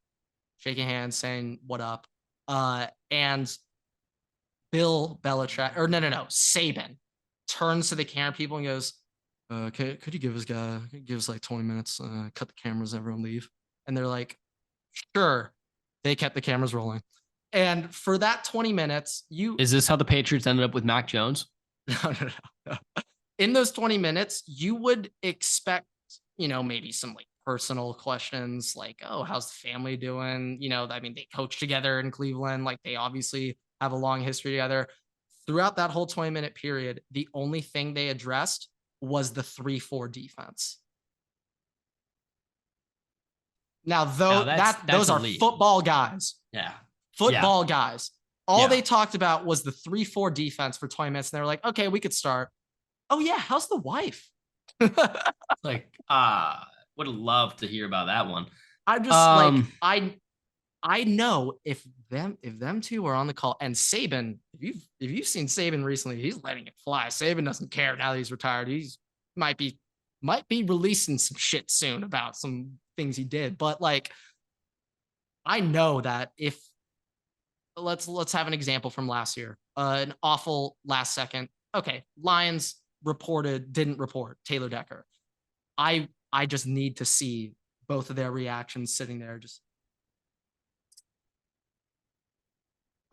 shaking hands, saying what up. And Bill Belichick, or no, Saban turns to the camera people and goes, could you give us like 20 minutes, cut the cameras, everyone leave. And they're like, sure. They kept the cameras rolling. And for that 20 minutes, Is this how the Patriots ended up with Mac Jones? No. In those 20 minutes, you would expect, maybe some like personal questions like, oh, how's the family doing? I mean, they coach together in Cleveland. Like they obviously have a long history together. Throughout that whole 20-minute period, the only thing they addressed was the 3-4 defense. Now, those are elite. Football guys. Yeah. Football guys. All they talked about was the 3-4 defense for 20 minutes. And they were like, okay, we could start. Oh, yeah. How's the wife? Would have loved to hear about that one. I'm just I know if them two are on the call, and Saban, if you've seen Saban recently, he's letting it fly. Saban doesn't care now that he's retired. He's might be releasing some shit soon about some things he did. But like, I know that if let's have an example from last year, an awful last second. Okay, Lions didn't report Taylor Decker. I just need to see both of their reactions sitting there.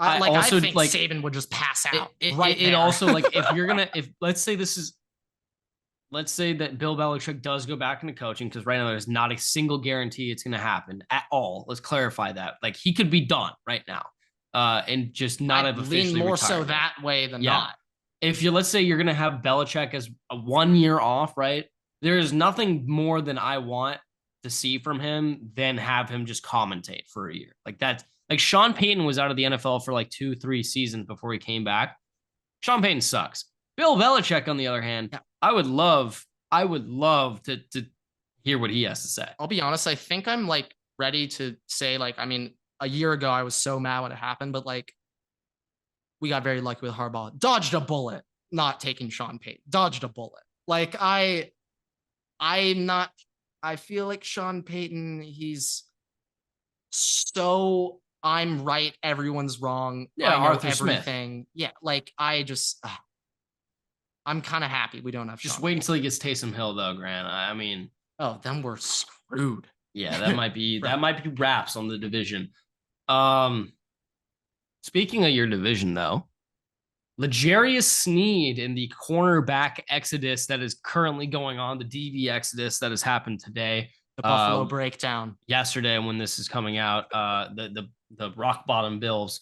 I think Saban would just pass out. It also like let's say that Bill Belichick does go back into coaching, because right now there's not a single guarantee it's going to happen at all. Let's clarify that. Like he could be done right now, and just not have officially lean more retired so that way than not. If let's say you're going to have Belichick as a 1 year off, right? There's nothing more than I want to see from him than have him just commentate for a year. Like that's like Sean Payton was out of the NFL for like 2-3 seasons before he came back. Sean Payton sucks. Bill Belichick, on the other hand, I would love to hear what he has to say. I'll be honest. I think I'm like ready to say, like, I mean, a year ago, I was so mad when it happened, but like, we got very lucky with Harbaugh. Dodged a bullet, not taking Sean Payton. Dodged a bullet. Like I feel like Sean Payton, he's so I'm right, everyone's wrong. Yeah, I know Arthur everything. Smith. Yeah, like I'm kind of happy we don't have just Sean wait Payton. until he gets Taysom Hill though, Grant. I mean, then we're screwed. Yeah, that might be wraps on the division. Speaking of your division though, L'Jarius Sneed in the cornerback exodus that is currently going on, the DB exodus that has happened today. The Buffalo breakdown. Yesterday when this is coming out, the rock bottom Bills.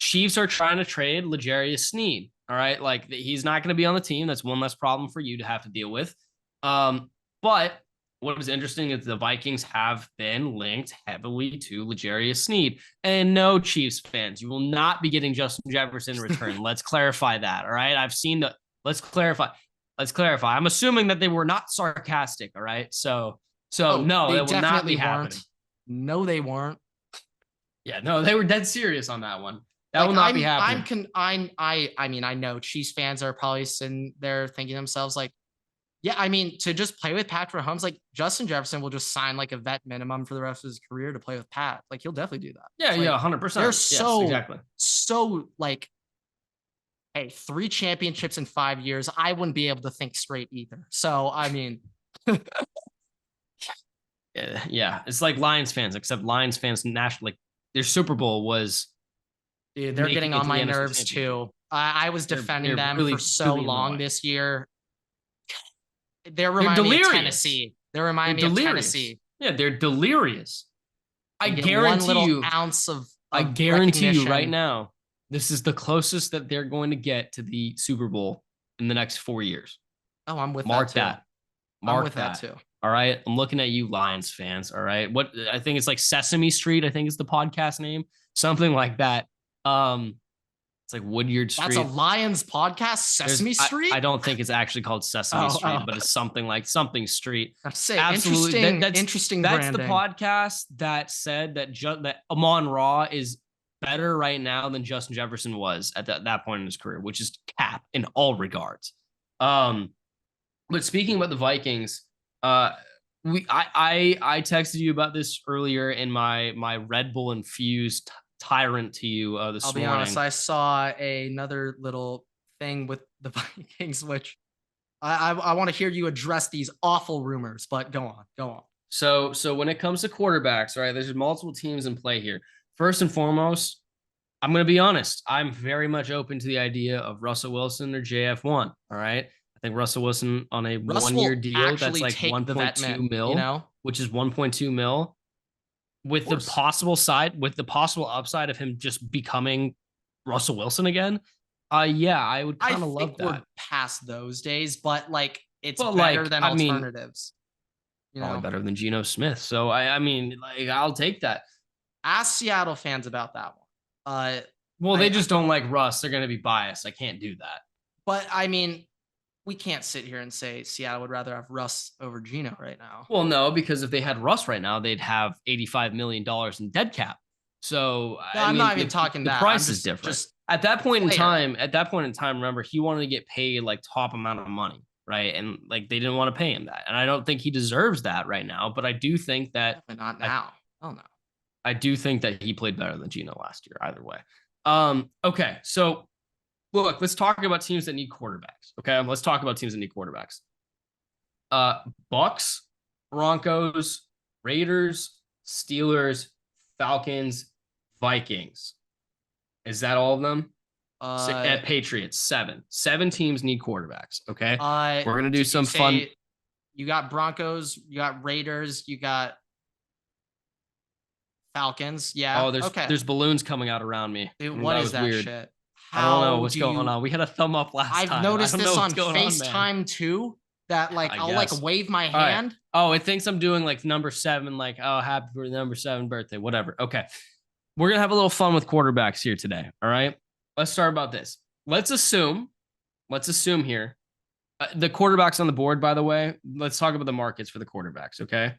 Chiefs are trying to trade L'Jarius Sneed. All right, like he's not going to be on the team. That's one less problem for you to have to deal with. But what was interesting is the Vikings have been linked heavily to L'Jarius Sneed. And no, Chiefs fans, you will not be getting Justin Jefferson in return. Let's clarify that. All right. I've seen the let's clarify. I'm assuming that they were not sarcastic. All right. So no, it will not be happening. No, they weren't. Yeah, no, they were dead serious on that one. That will not be happening. I mean, I know Chiefs fans are probably sitting there thinking to themselves, like, yeah, I mean, to just play with Patrick Mahomes, like Justin Jefferson will just sign like a vet minimum for the rest of his career to play with Pat. Like he'll definitely do that. Yeah, like, 100%. They're so like, hey, 3 championships in 5 years. I wouldn't be able to think straight either. So, I mean, yeah, it's like Lions fans, except Lions fans nationally, like their Super Bowl was. Dude, they're getting on my nerves too. I was defending them really, for so long this year. They're reminding me of Tennessee. They're reminding me of Tennessee. Yeah, they're delirious. I guarantee you. Ounce of I guarantee you right now, this is the closest that they're going to get to the Super Bowl in the next 4 years. Oh, I'm with Mark that. Mark that too. All right, I'm looking at you, Lions fans. All right, what I think it's like Sesame Street. I think is the podcast name, something like that. It's like Woodyard Street. That's a Lions podcast, Sesame Street? I don't think it's actually called Sesame Street, but it's something like something Street. Absolutely. Interesting That's branding. the podcast that said that that Amon-Ra is better right now than Justin Jefferson was at that point in his career, which is cap in all regards. But speaking about the Vikings, I texted you about this earlier in my Red Bull infused tyrant to you this I'll be morning. honest, I saw another little thing with the Vikings, which I want to hear you address these awful rumors, but go on, go on. So when it comes to quarterbacks, right, there's multiple teams in play here. First and foremost, I'm going to be honest. I'm very much open to the idea of Russell Wilson or JF1. All right. I think Russell Wilson on a Russ 1 year will deal that's actually like take the vet 1.2 min, you mil, know? which is 1.2 mil, with the course. possible upside of him just becoming Russell Wilson again. Yeah, I would I kind of love think that. we're past those days, but like it's But better like, than I mean, alternatives. You probably know, better than Geno Smith. So I mean, like, I'll take that. ask Seattle fans about that one. Well, they just don't like Russ. They're going to be biased. I can't do that. But I mean, we can't sit here and say Seattle would rather have Russ over Geno right now. Well, no, because if they had Russ right now, they'd have $85 million in dead cap. So No, I I'm mean, not even talking the that. price I'm is different. just At that point in player. time, remember, he wanted to get paid like top amount of money, right? And like they didn't want to pay him that. And I don't think he deserves that right now, but I do think that Definitely not now. Oh no. I do think that he played better than Geno last year, either way. Okay, so look, let's talk about teams that need quarterbacks. Okay, let's talk about teams that need quarterbacks. Bucks, Broncos, Raiders, Steelers, Falcons, Vikings. Is that all of them? At Patriots, seven teams need quarterbacks. Okay, we're gonna do some fun. You got Broncos, you got Raiders, you got Falcons. Yeah. Oh, there's balloons coming out around me. Dude, what is that weird. shit? I don't know what's going on. We had a thumb up last time. I've noticed this on FaceTime FaceTime too. That like I'll like wave my hand. Right. Oh, it thinks I'm doing like number 7, like, oh, happy for the number 7 birthday, whatever. Okay. We're gonna have a little fun with quarterbacks here today. All right. Let's start about this. Let's assume here. The quarterbacks on the board, by the way. Let's talk about the markets for the quarterbacks. Okay.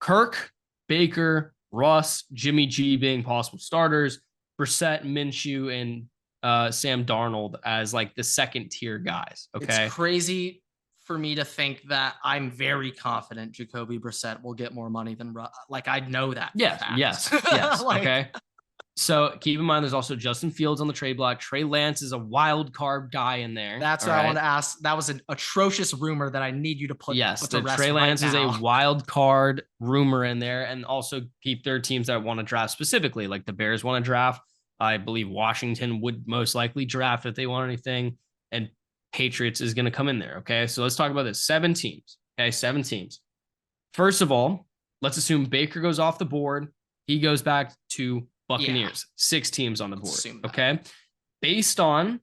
Kirk, Baker, Russ, Jimmy G being possible starters, Brissett, Minshew, and Sam Darnold as like the second tier guys. Okay. It's crazy for me to think that I'm very confident Jacoby Brissett will get more money than Russ. Like I know that. Yes. Like, okay. So keep in mind, there's also Justin Fields on the trade block. Trey Lance is a wild card guy in there. That's what I want to ask. That was an atrocious rumor that I need you to put. Yes, the Trey Lance is a wild card rumor in there, and also keep their teams that want to draft specifically. Like the Bears want to draft. I believe Washington would most likely draft if they want anything, and Patriots is going to come in there. Okay, so let's talk about this. 7 teams. Okay, 7 teams. First of all, let's assume Baker goes off the board. He goes back to Buccaneers. 6 teams on the board. Okay. Based on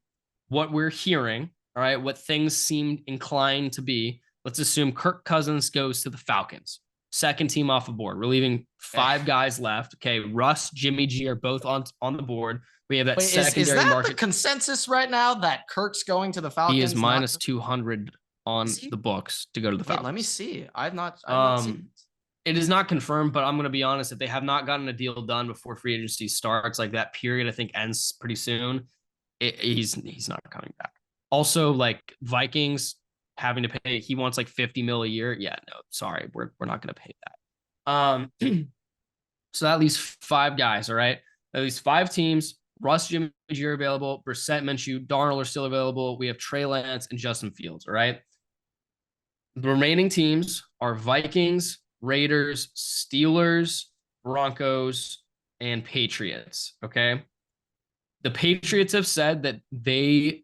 what we're hearing, all right, what things seem inclined to be, let's assume Kirk Cousins goes to the Falcons. 2nd team off the board. We're leaving 5 guys left. Okay. Russ, Jimmy G are both on the board. We have that secondary is that market. The consensus right now that Kirk's going to the Falcons? He is minus 200 on the books to go to the Falcons. Let me see. I've not seen this. It is not confirmed, but I'm going to be honest. If they have not gotten a deal done before free agency starts, like that period, I think ends pretty soon. He's not coming back. Also, like Vikings having to pay, he wants like 50 mil a year. Yeah, no, sorry, we're not going to pay that. So that leaves 5 guys. All right, at least 5 teams. Russ, Jimmy G are available. Brissett, Minshew, Darnold are still available. We have Trey Lance and Justin Fields. All right. The remaining teams are Vikings, Raiders, Steelers, Broncos, and Patriots. Okay. The Patriots have said that they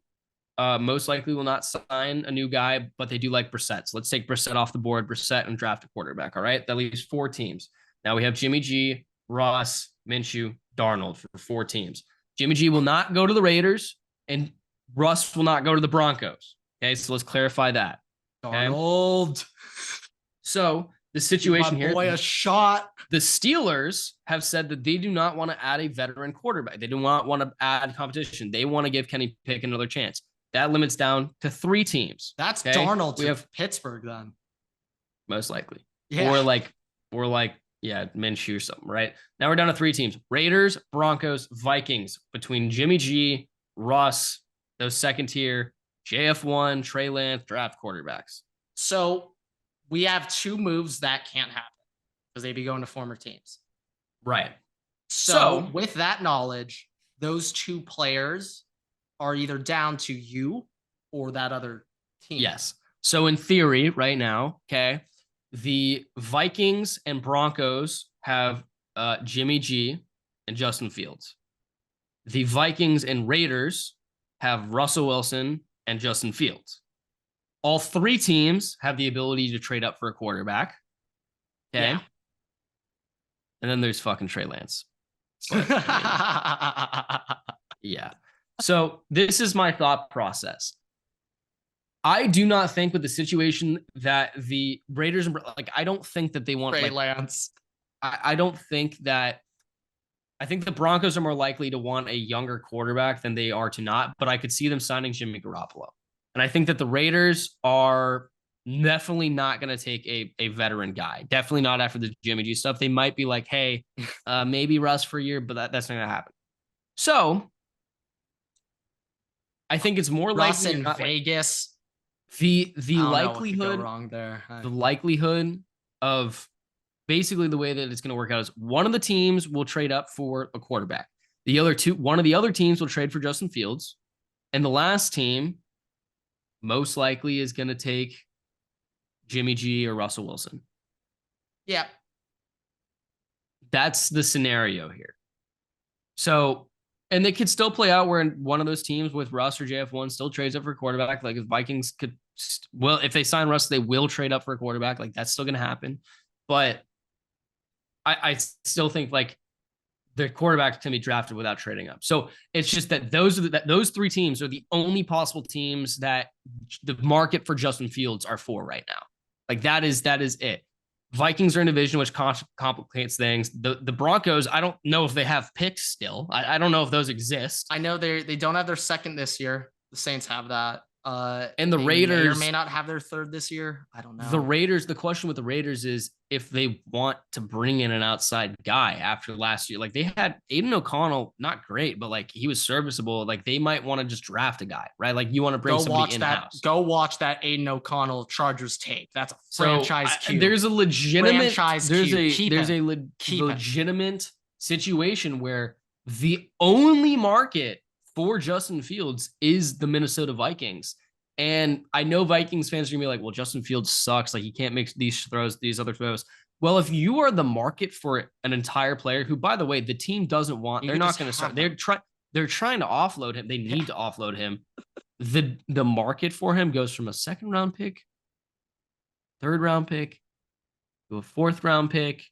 most likely will not sign a new guy, but they do like Brissett. So let's take Brissett off the board, Brissett, and draft a quarterback. All right. That leaves 4 teams. Now we have Jimmy G, Russ, Minshew, Darnold for 4 teams. Jimmy G will not go to the Raiders, and Russ will not go to the Broncos. Okay. So let's clarify that. Okay? Darnold. So the situation here, boy, a shot. The Steelers have said that they do not want to add a veteran quarterback. They do not want to add competition. They want to give Kenny Pickett another chance. That limits down to 3 teams. That's okay? Darnold to Pittsburgh then. Most likely. Yeah. Or like, Minshew or something, right? Now we're down to 3 teams. Raiders, Broncos, Vikings. Between Jimmy G, Russ, those second tier, JF1, Trey Lance, draft quarterbacks. So we have 2 moves that can't happen because they'd be going to former teams. Right. So with that knowledge, those two players are either down to you or that other team. Yes. So in theory, right now, okay, the Vikings and Broncos have Jimmy G and Justin Fields. The Vikings and Raiders have Russell Wilson and Justin Fields. All three teams have the ability to trade up for a quarterback. Okay. Yeah. And then there's fucking Trey Lance. But, yeah. So this is my thought process. I do not think with the situation that the Raiders, like, I don't think that they want Trey like, Lance. I don't think that. I think the Broncos are more likely to want a younger quarterback than they are to not, but I could see them signing Jimmy Garoppolo. And I think that the Raiders are definitely not going to take a veteran guy. Definitely not after the Jimmy G stuff. They might be like, hey, maybe Russ for a year, but that's not going to happen. So I think it's more Russ likely in Vegas. The likelihood wrong there. The likelihood of basically the way that it's going to work out is one of the teams will trade up for a quarterback. One of the other teams will trade for Justin Fields. And the last team most likely is going to take Jimmy G or Russell Wilson. Yeah. That's the scenario here. So, and they could still play out where one of those teams with Russ or JF1 still trades up for a quarterback. Like if Vikings could, well, if they sign Russ, they will trade up for a quarterback. Like that's still going to happen. But I still think like the quarterback can be drafted without trading up. So it's just that those three teams are the only possible teams that the market for Justin Fields are for right now. Like that is it. Vikings are in a division, which complicates things. The Broncos, I don't know if they have picks still. I don't know if those exist. I know they don't have their second this year. The Saints have that. And the Raiders may or may not have their third this year. I don't know. The question with the Raiders is if they want to bring in an outside guy after last year. Like they had Aiden O'Connell, not great, but like he was serviceable. Like they might want to just draft a guy, right? Like you want to bring somebody in-house. Go watch that Aiden O'Connell Chargers tape. That's a franchise cue. There's a legitimate franchise legitimate situation where the only market for Justin Fields is the Minnesota Vikings. And I know Vikings fans are gonna be like, well, Justin Fields sucks. Like he can't make these other throws. Well, if you are the market for an entire player who, by the way, the team doesn't want, they're not going to start. They're trying to offload him. They need to offload him. The market for him goes from a second round pick, third round pick, to a fourth round pick,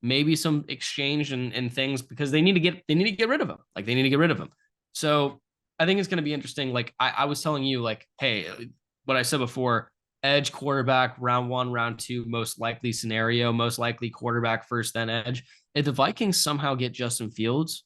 maybe some exchange and things because they need to get rid of him. Like they need to get rid of him. So I think it's going to be interesting. Like I was telling you, like, hey, what I said before, edge quarterback, round 1, round 2, most likely scenario, most likely quarterback first, then edge. If the Vikings somehow get Justin Fields,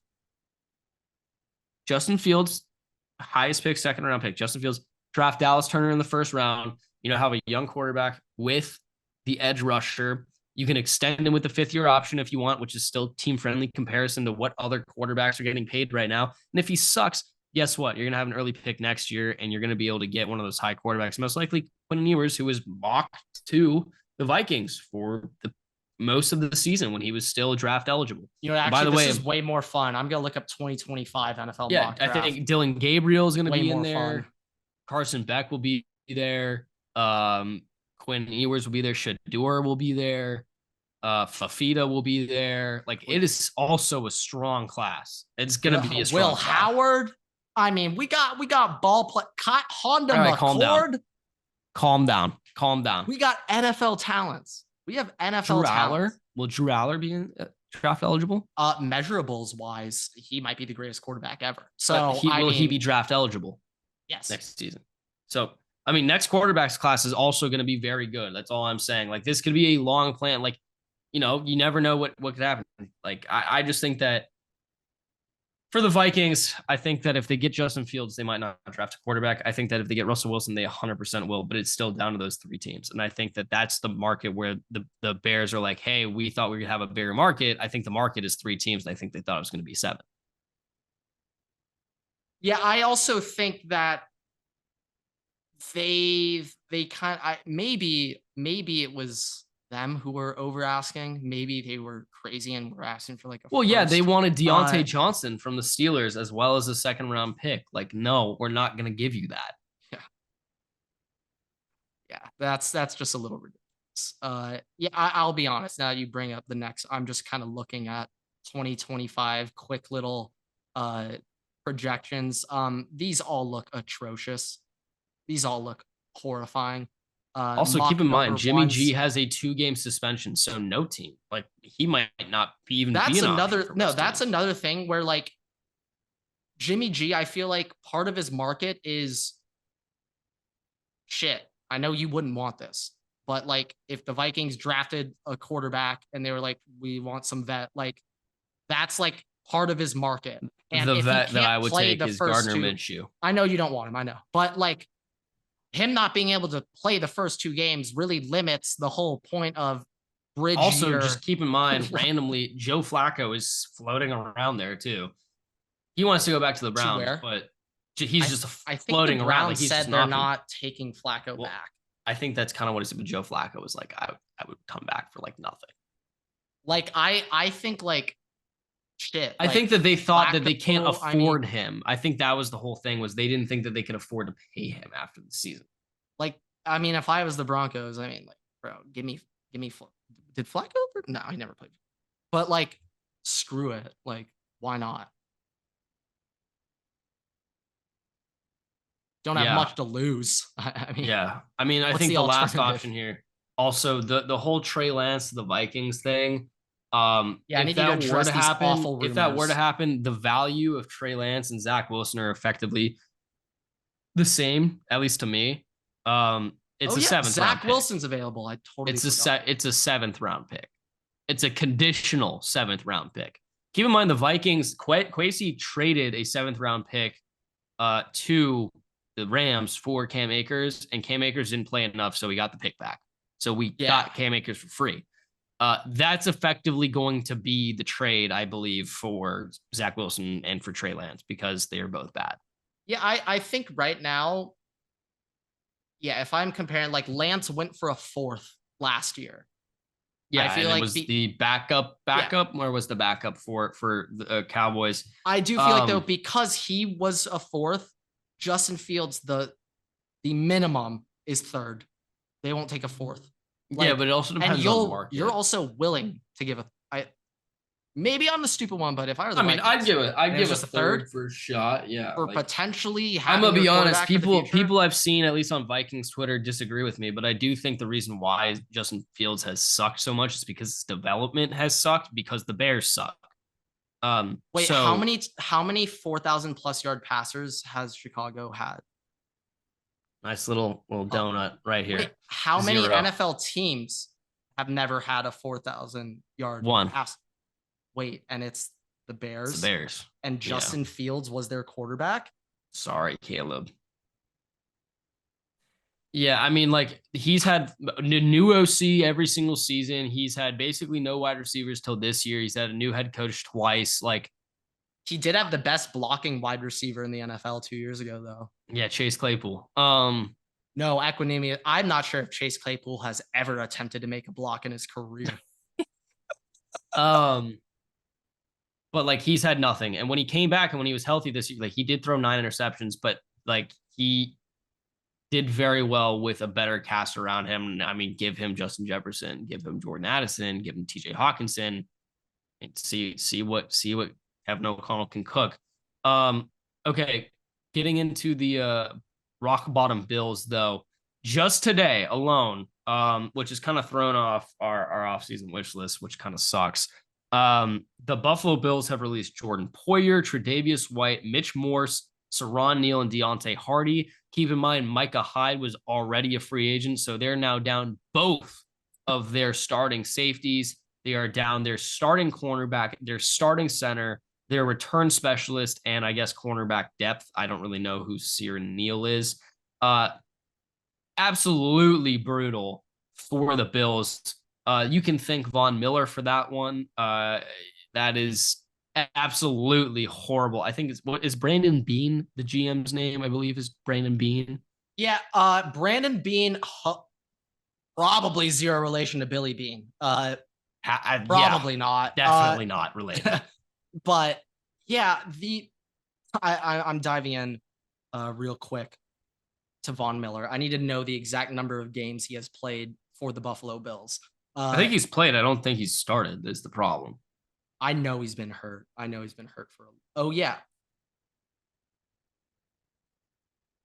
highest pick, second round pick, Justin Fields, draft Dallas Turner in the first round, have a young quarterback with the edge rusher. You can extend him with the 5th-year option if you want, which is still team-friendly comparison to what other quarterbacks are getting paid right now. And if he sucks, guess what? You're going to have an early pick next year, and you're going to be able to get one of those high quarterbacks, most likely Quinn Ewers, who was mocked to the Vikings for most of the season when he was still draft eligible. Actually, by the way, this is way more fun. I'm going to look up 2025 NFL mock draft. I think Dylan Gabriel is going to be in there. Fun. Carson Beck will be there. Quinn Ewers will be there. Shador will be there. Fafita will be there. Like it is also a strong class. It's going to be a strong class. Howard. I mean, we got ball play. Honda McCord. Calm down. We got NFL talents. We have NFL talents. Will Drew Aller be draft eligible? Measurables wise, he might be the greatest quarterback ever. So will he be draft eligible? Yes. Next season. So I mean, next quarterbacks class is also going to be very good. That's all I'm saying. Like this could be a long plan. Like, you never know what could happen. Like I just think that for the Vikings, I think that if they get Justin Fields, they might not draft a quarterback. I think that if they get Russell Wilson, they 100% will, but it's still down to those 3 teams. And I think that that's the market where the Bears are like, hey, we thought we could have a bigger market. I think the market is 3 teams. And I think they thought it was going to be 7. Yeah, I also think that they kind of maybe it was them who were over asking. Maybe they were crazy and were asking for like a Well, yeah, they first. wanted Deontay Johnson from the Steelers as well as a second round pick. Like, no, we're not going to give you that. Yeah. Yeah, that's just a little ridiculous. Yeah, I'll be honest. Now you bring up the next, I'm just kind of looking at 2025 quick little projections. These all look atrocious. These all look horrifying. Also, keep Mock in mind, number Jimmy G ones. has a 2-game suspension, so no team. Like, he might not even be That's an option another for no, most that's teams. another thing where like Jimmy G, I feel like part of his market is shit. I know you wouldn't want this, but like if the Vikings drafted a quarterback and they were like, we want some vet, like that's like part of his market. And The if he vet that can't I would play take the is first Gardner two, Minshew. I know you don't want him, I know, but like him not being able to play the first 2 games really limits the whole point of bridge Also, year. just keep in mind, randomly, Joe Flacco is floating around there too. He wants to go back to the Browns, but he's just I think floating the around. Browns Like he's said just they're nothing. not taking Flacco back. I think that's kind of what it said. But Joe Flacco was like, I would come back for like nothing. Like I think like shit. I like, think that they thought that they can't Flacco, afford him. I think that was the whole thing, was they didn't think that they could afford to pay him after the season. Like, I mean, if I was the Broncos, I mean, like, bro, give me. Did Flacco? No, he never played. But like, screw it. Like, why not? Don't have much to lose. I mean, yeah. I mean, I think the last option here, also the whole Trey Lance to the Vikings thing. Yeah, if that were to happen, the value of Trey Lance and Zach Wilson are effectively the same, at least to me. It's a seventh round Zach pick. Wilson's available. I totally it's a seventh round pick. It's a conditional seventh round pick. Keep in mind the Vikings, Kwesi traded a seventh round pick to the Rams for Cam Akers, and Cam Akers didn't play enough, so we got the pick back. So we got Cam Akers for free. That's effectively going to be the trade, I believe, for Zach Wilson and for Trey Lance, because they are both bad. Yeah, I think right now, yeah, if I'm comparing, like Lance went for a fourth last year. Yeah, I feel like it was the backup, or was the backup for the Cowboys. I do feel like though, because he was a fourth, Justin Fields, the minimum is third. They won't take a fourth. Like, yeah, but it also depends on the market. You're also willing to give maybe on the stupid one, but if I were the Vikings, I'd give a third for a shot. Yeah. For like, potentially I'm gonna be honest, people I've seen, at least on Vikings Twitter, disagree with me, but I do think the reason why Justin Fields has sucked so much is because his development has sucked, because the Bears suck. Wait, how many 4,000 plus yard passers has Chicago had? Nice little donut right here. Wait, how many NFL teams have never had a 4,000 yard pass? Wait, and it's the Bears? It's the Bears. And Justin Fields was their quarterback? Sorry, Caleb. Yeah, I mean, like, he's had a new OC every single season. He's had basically no wide receivers till this year. He's had a new head coach twice. Like, he did have the best blocking wide receiver in the NFL 2 years ago, though. Yeah, Chase Claypool. No, Equinemi. I'm not sure if Chase Claypool has ever attempted to make a block in his career. But like, he's had nothing. And when he came back and when he was healthy this year, like, he did throw 9 interceptions, but like, he did very well with a better cast around him. I mean, give him Justin Jefferson, give him Jordan Addison, give him TJ Hawkinson, and see what Kevin O'Connell can cook. Okay, getting into the rock bottom Bills though, just today alone, which has kind of thrown off our offseason wish list, which kind of sucks. The Buffalo Bills have released Jordan Poyer, Tre'Davious White, Mitch Morse, Saron Neal, and Deontay Hardy. Keep in mind, Micah Hyde was already a free agent, so they're now down both of their starting safeties. They are down their starting cornerback, their starting center, their return specialist, and I guess cornerback depth. I don't really know who Saron Neal is. Absolutely brutal for the Bills. You can thank Von Miller for that one. That is absolutely horrible. I think what is Brandon Beane, the GM's name, I believe, is Brandon Beane. Yeah, Brandon Beane Probably zero relation to Billy Bean. Probably not. Definitely not related. But yeah, I'm diving in real quick to Von Miller. I need to know the exact number of games he has played for the Buffalo Bills. I think he's played. I don't think he's started. Is the problem. I know he's been hurt. For. Oh yeah.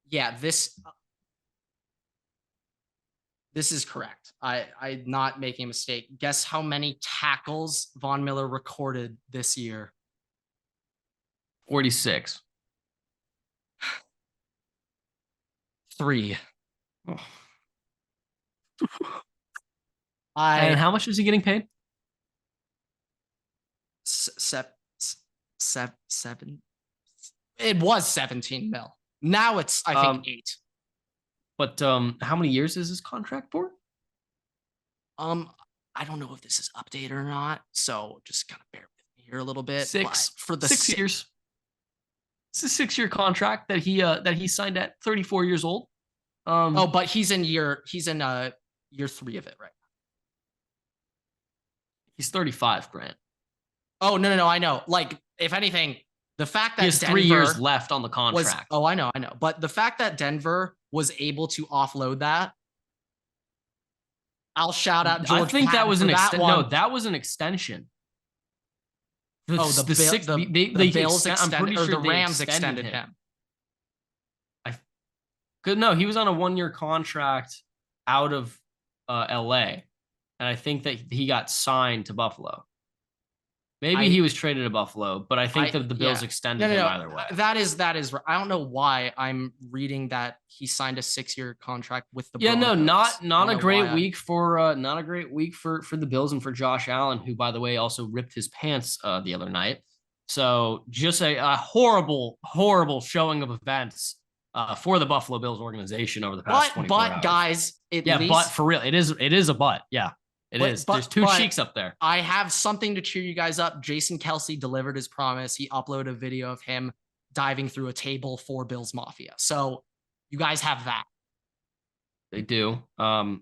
Yeah, this is correct. I'm not making a mistake. Guess how many tackles Von Miller recorded this year? 46. 3. Oh. And how much is he getting paid? 7. It was 17 mil. Now it's, I think, 8. But how many years is his contract for? I don't know if this is updated or not, so just kind of bear with me here a little bit. 6 for the 6 years. It's a 6-year contract that he signed at 34 years old. But he's in year 3 of it, right? He's 35, Grant. Oh no, I know. Like, if anything, the fact that he has Denver 3 years left on the contract. I know. But the fact that Denver was able to offload that, I'll shout out George. I think Patton that was an extension. No, that was an extension. The Bills extended, or the Rams extended him. No, he was on a 1-year contract out of LA, and I think that he got signed to Buffalo. Maybe he was traded to Buffalo, but I think that the Bills extended him either way. That is. I don't know why I'm reading that he signed a 6-year contract with the. Yeah, Broncos. not a great week for the Bills and for Josh Allen, who, by the way, also ripped his pants the other night. So just a horrible showing of events for the Buffalo Bills organization over the past 24 hours. But guys, but for real, it is a but. Yeah. There's 2 cheeks up there. I have something to cheer you guys up. Jason Kelce delivered his promise. He uploaded a video of him diving through a table for Bills Mafia. So you guys have that. They do. I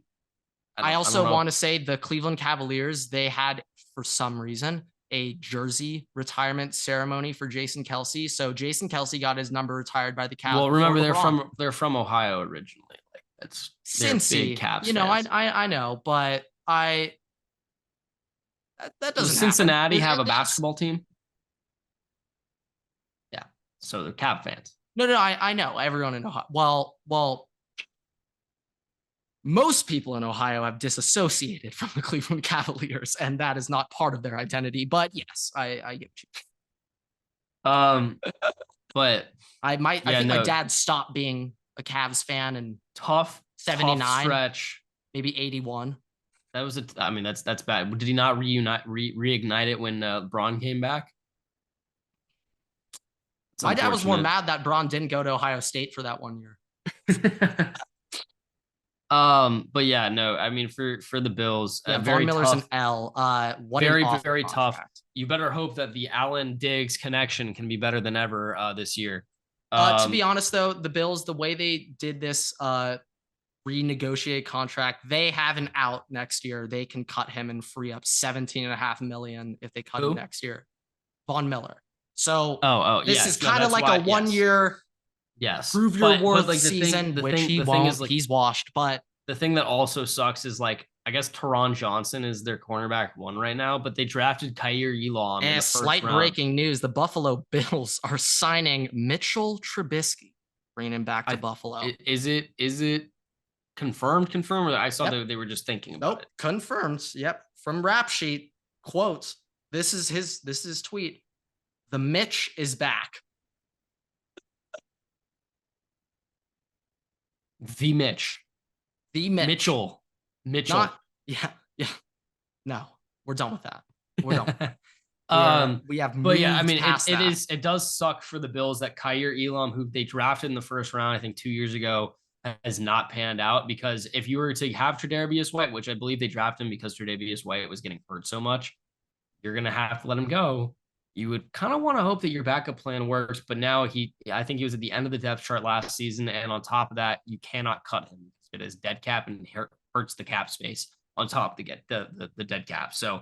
also want to say the Cleveland Cavaliers, they had, for some reason, a jersey retirement ceremony for Jason Kelce. So Jason Kelce got his number retired by the Cavs. Well, remember they're from Ohio originally. Like, that's Cincy. Big Cavs you know, fans. I know, but that doesn't. Does Cincinnati have a basketball team? Yeah, so they're Cav fans. No, I know everyone in Ohio. Well, most people in Ohio have disassociated from the Cleveland Cavaliers, and that is not part of their identity. But yes, I get you. But I think my dad stopped being a Cavs fan in tough 79 stretch, maybe 81. That was that's bad. Did he not reignite it when Braun came back? My dad was more mad that Braun didn't go to Ohio State for that 1 year. But yeah, no, I mean for the Bills, Von Miller's an L. Very tough. You better hope that the Allen Diggs connection can be better than ever this year. To be honest, though, the Bills, the way they did this renegotiate contract, they have an out next year. They can cut him and free up $17.5 million if they cut him next year. Von Miller. So this is kind of like a 1 year. Yes. Prove your worth season, which he won't. He's washed. But the thing that also sucks is, like, I guess Teron Johnson is their cornerback 1 right now, but they drafted Kaiir Elam. And slight breaking news: the Buffalo Bills are signing Mitchell Trubisky, bringing him back to Buffalo. Is it confirmed? Or I saw that they were just thinking about it. Confirmed. Yep. From Rap Sheet, quote: This is his tweet. The Mitch is back. The Mitch. Mitchell. Yeah. No, we're done with that. We're done. We have but yeah, I mean, it does suck for the Bills that Kaiir Elam, who they drafted in the first round, I think 2 years ago, has not panned out. Because if you were to have Tre'Davious White, which I believe they drafted him because Tre'Davious White was getting hurt so much, you're gonna have to let him go. You would kind of want to hope that your backup plan works, but now I think he was at the end of the depth chart last season, and on top of that, you cannot cut him. It is dead cap and hurts the cap space on top to get the dead cap. So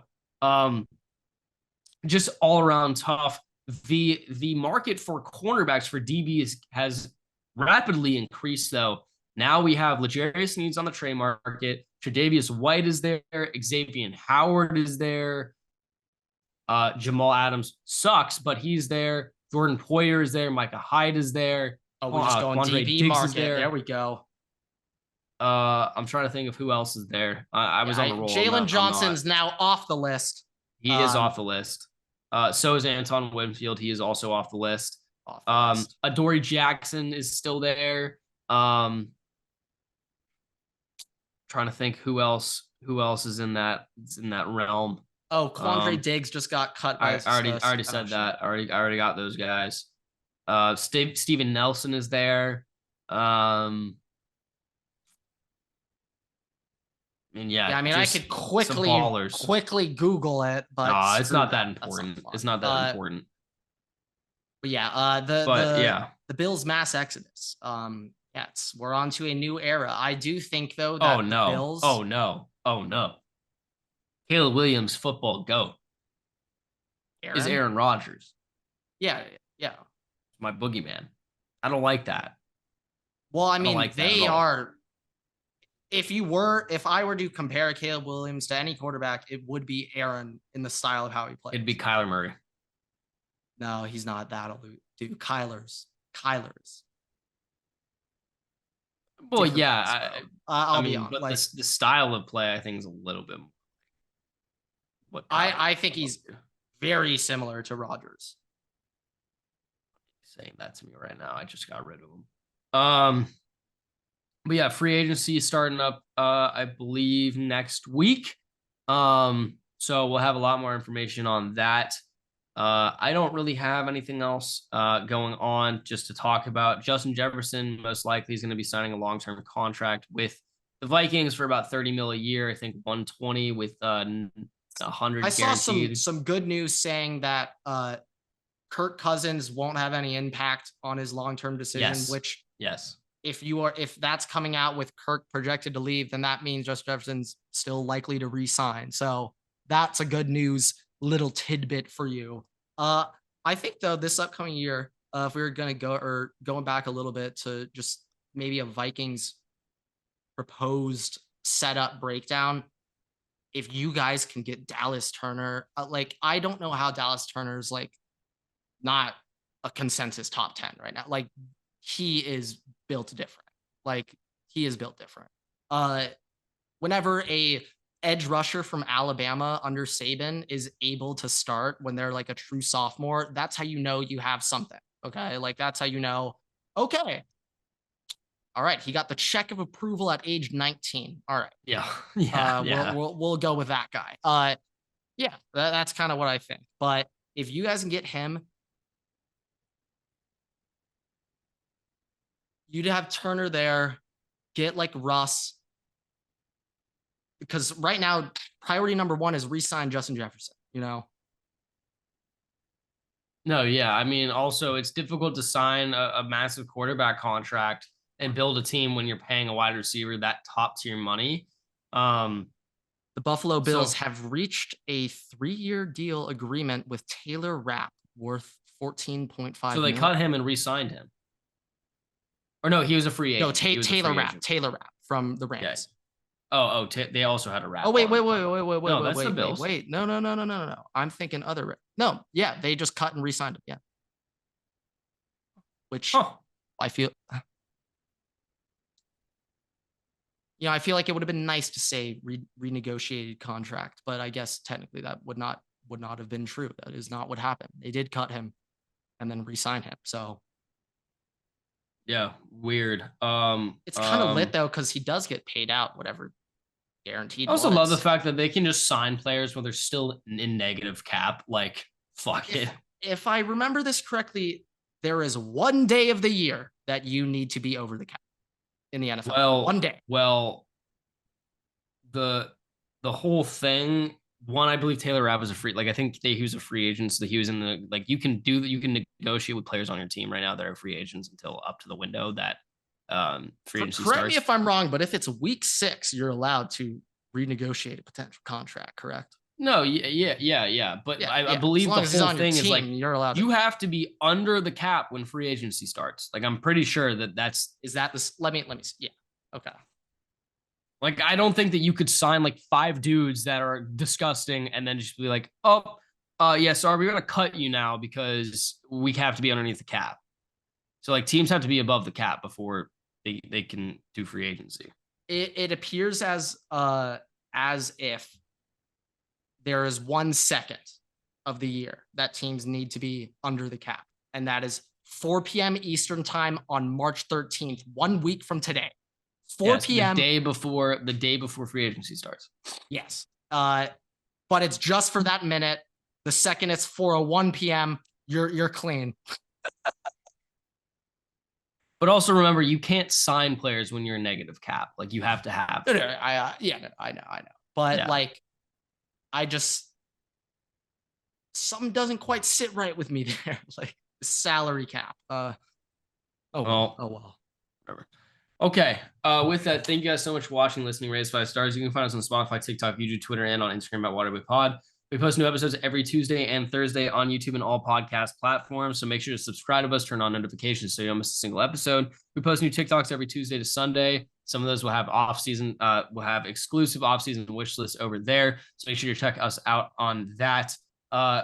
just all around tough. The market for cornerbacks for DB has rapidly increased though. Now we have L'Jarius Sneed's on the trade market. Tre'Davious White is there. Xavier Howard is there. Jamal Adams sucks, but he's there. Jordan Poyer is there. Micah Hyde is there. Oh, we're just going Quandre DB Diggs market. there. There we go. I'm trying to think of who else is there. I was on the roll. Jalen Johnson's now off the list. He is off the list. So is Anton Winfield. He is also off the list. Adoree Jackson is still there. Trying to think who else is in that realm. Oh, Quandre Diggs just got cut. I already said that. I already got those guys. Steven Nelson is there. I could quickly Google it, but no, it's not that important. It's not that important. But yeah, the Bills' mass exodus. We're on to a new era. I do think though that the Bills. Oh no. Caleb Williams, football goat. Is Aaron Rodgers. Yeah. My boogeyman. I don't like that. Well, I mean, they are. If I were to compare Caleb Williams to any quarterback, it would be Aaron in the style of how he plays. It'd be Kyler Murray. No, he's not that elite, dude. Kyler's. Well, yeah. I'll be honest. But the style of play, I think, is a little bit more. What I think he's very similar to Rodgers. Saying that to me right now. I just got rid of him. But yeah, free agency is starting up, I believe, next week. So we'll have a lot more information on that. I don't really have anything else going on just to talk about. Justin Jefferson most likely is going to be signing a long-term contract with the Vikings for about $30 million a year. I think 120 with 100. I saw some good news saying that Kirk Cousins won't have any impact on his long-term decision. Yes. If that's coming out with Kirk projected to leave, then that means Justin Jefferson's still likely to re-sign. So that's a good news little tidbit for you. I think though this upcoming year, if we were going back a little bit to just maybe a Vikings proposed setup breakdown, if you guys can get Dallas Turner, I don't know how Dallas Turner's not a consensus top 10 right now. He is built different. He is built different. Whenever a edge rusher from Alabama under Saban is able to start when they're a true sophomore, that's how you know you have something. Okay. That's how you know, okay. All right. He got the check of approval at age 19. All right. Yeah. We'll go with that guy. That's kind of what I think. But if you guys can get him, you'd have Turner there, get Russ. Because right now, priority number one is re-sign Justin Jefferson, No, yeah. I mean, also, it's difficult to sign a massive quarterback contract and build a team when you're paying a wide receiver that top tier money. The Buffalo Bills have reached a 3-year deal agreement with Taylor Rapp worth $14.5 So they cut him and re-signed him. Or no, he was a free agent. No, Taylor Rapp from the Rams. Yeah. They also had a Rapp. Oh, wait. No, that's the Bills. Wait. No. I'm thinking other. No, yeah, they just cut and re-signed him. Yeah. Which I feel. I feel like it would have been nice to say renegotiated contract, but I guess technically that would not have been true. That is not what happened. They did cut him and then re-sign him. So. Yeah, weird. It's kind of lit though because he does get paid out whatever guaranteed. I also love the fact that they can just sign players when they're still in negative cap. Fuck it. If I remember this correctly, there is one day of the year that you need to be over the cap in the NFL. Well, one day. Well, the whole thing. One, I believe Taylor Rapp was a free. I think he was a free agent, so he was in the. You can negotiate with players on your team right now that are free agents until up to the window that free agency Correct starts. me if I'm wrong, but if it's week 6, you're allowed to renegotiate a potential contract, correct? No, yeah. But I believe the whole thing is like you're allowed. You have to be under the cap when free agency starts. Like I'm pretty sure that's is that this. Let me see. Yeah. Okay. Like, I don't think that you could sign like 5 dudes that are disgusting and then just be like, oh, yeah, sorry, we're gonna cut you now because we have to be underneath the cap. So like teams have to be above the cap before they can do free agency. It appears as if there is 1 second of the year that teams need to be under the cap, and that is 4 p.m. Eastern time on March 13th, 1 week from today. 4 p.m. The day before free agency starts. Yes. But it's just for that minute. The second it's 4:01 p.m., you're clean. But also remember, you can't sign players when you're in negative cap. Like you have to have. I know. But like, I just something doesn't quite sit right with me there. Like the salary cap. Oh well. Whatever. Okay. With that, thank you guys so much for watching, listening, raise 5 stars. You can find us on Spotify, TikTok, YouTube, Twitter, and on Instagram at Waterboy Pod. We post new episodes every Tuesday and Thursday on YouTube and all podcast platforms. So make sure to subscribe to us, turn on notifications so you don't miss a single episode. We post new TikToks every Tuesday to Sunday. Some of those will have we'll have exclusive off-season wish lists over there. So make sure to check us out on that.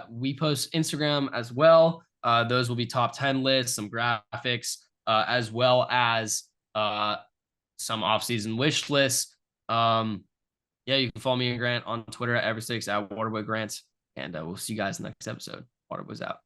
We post Instagram as well. Those will be top 10 lists, some graphics, as well as some off-season wish lists. Yeah, you can follow me and Grant on Twitter at Everett6 at Waterboy Grant, and we'll see you guys in the next episode. Waterboy's out.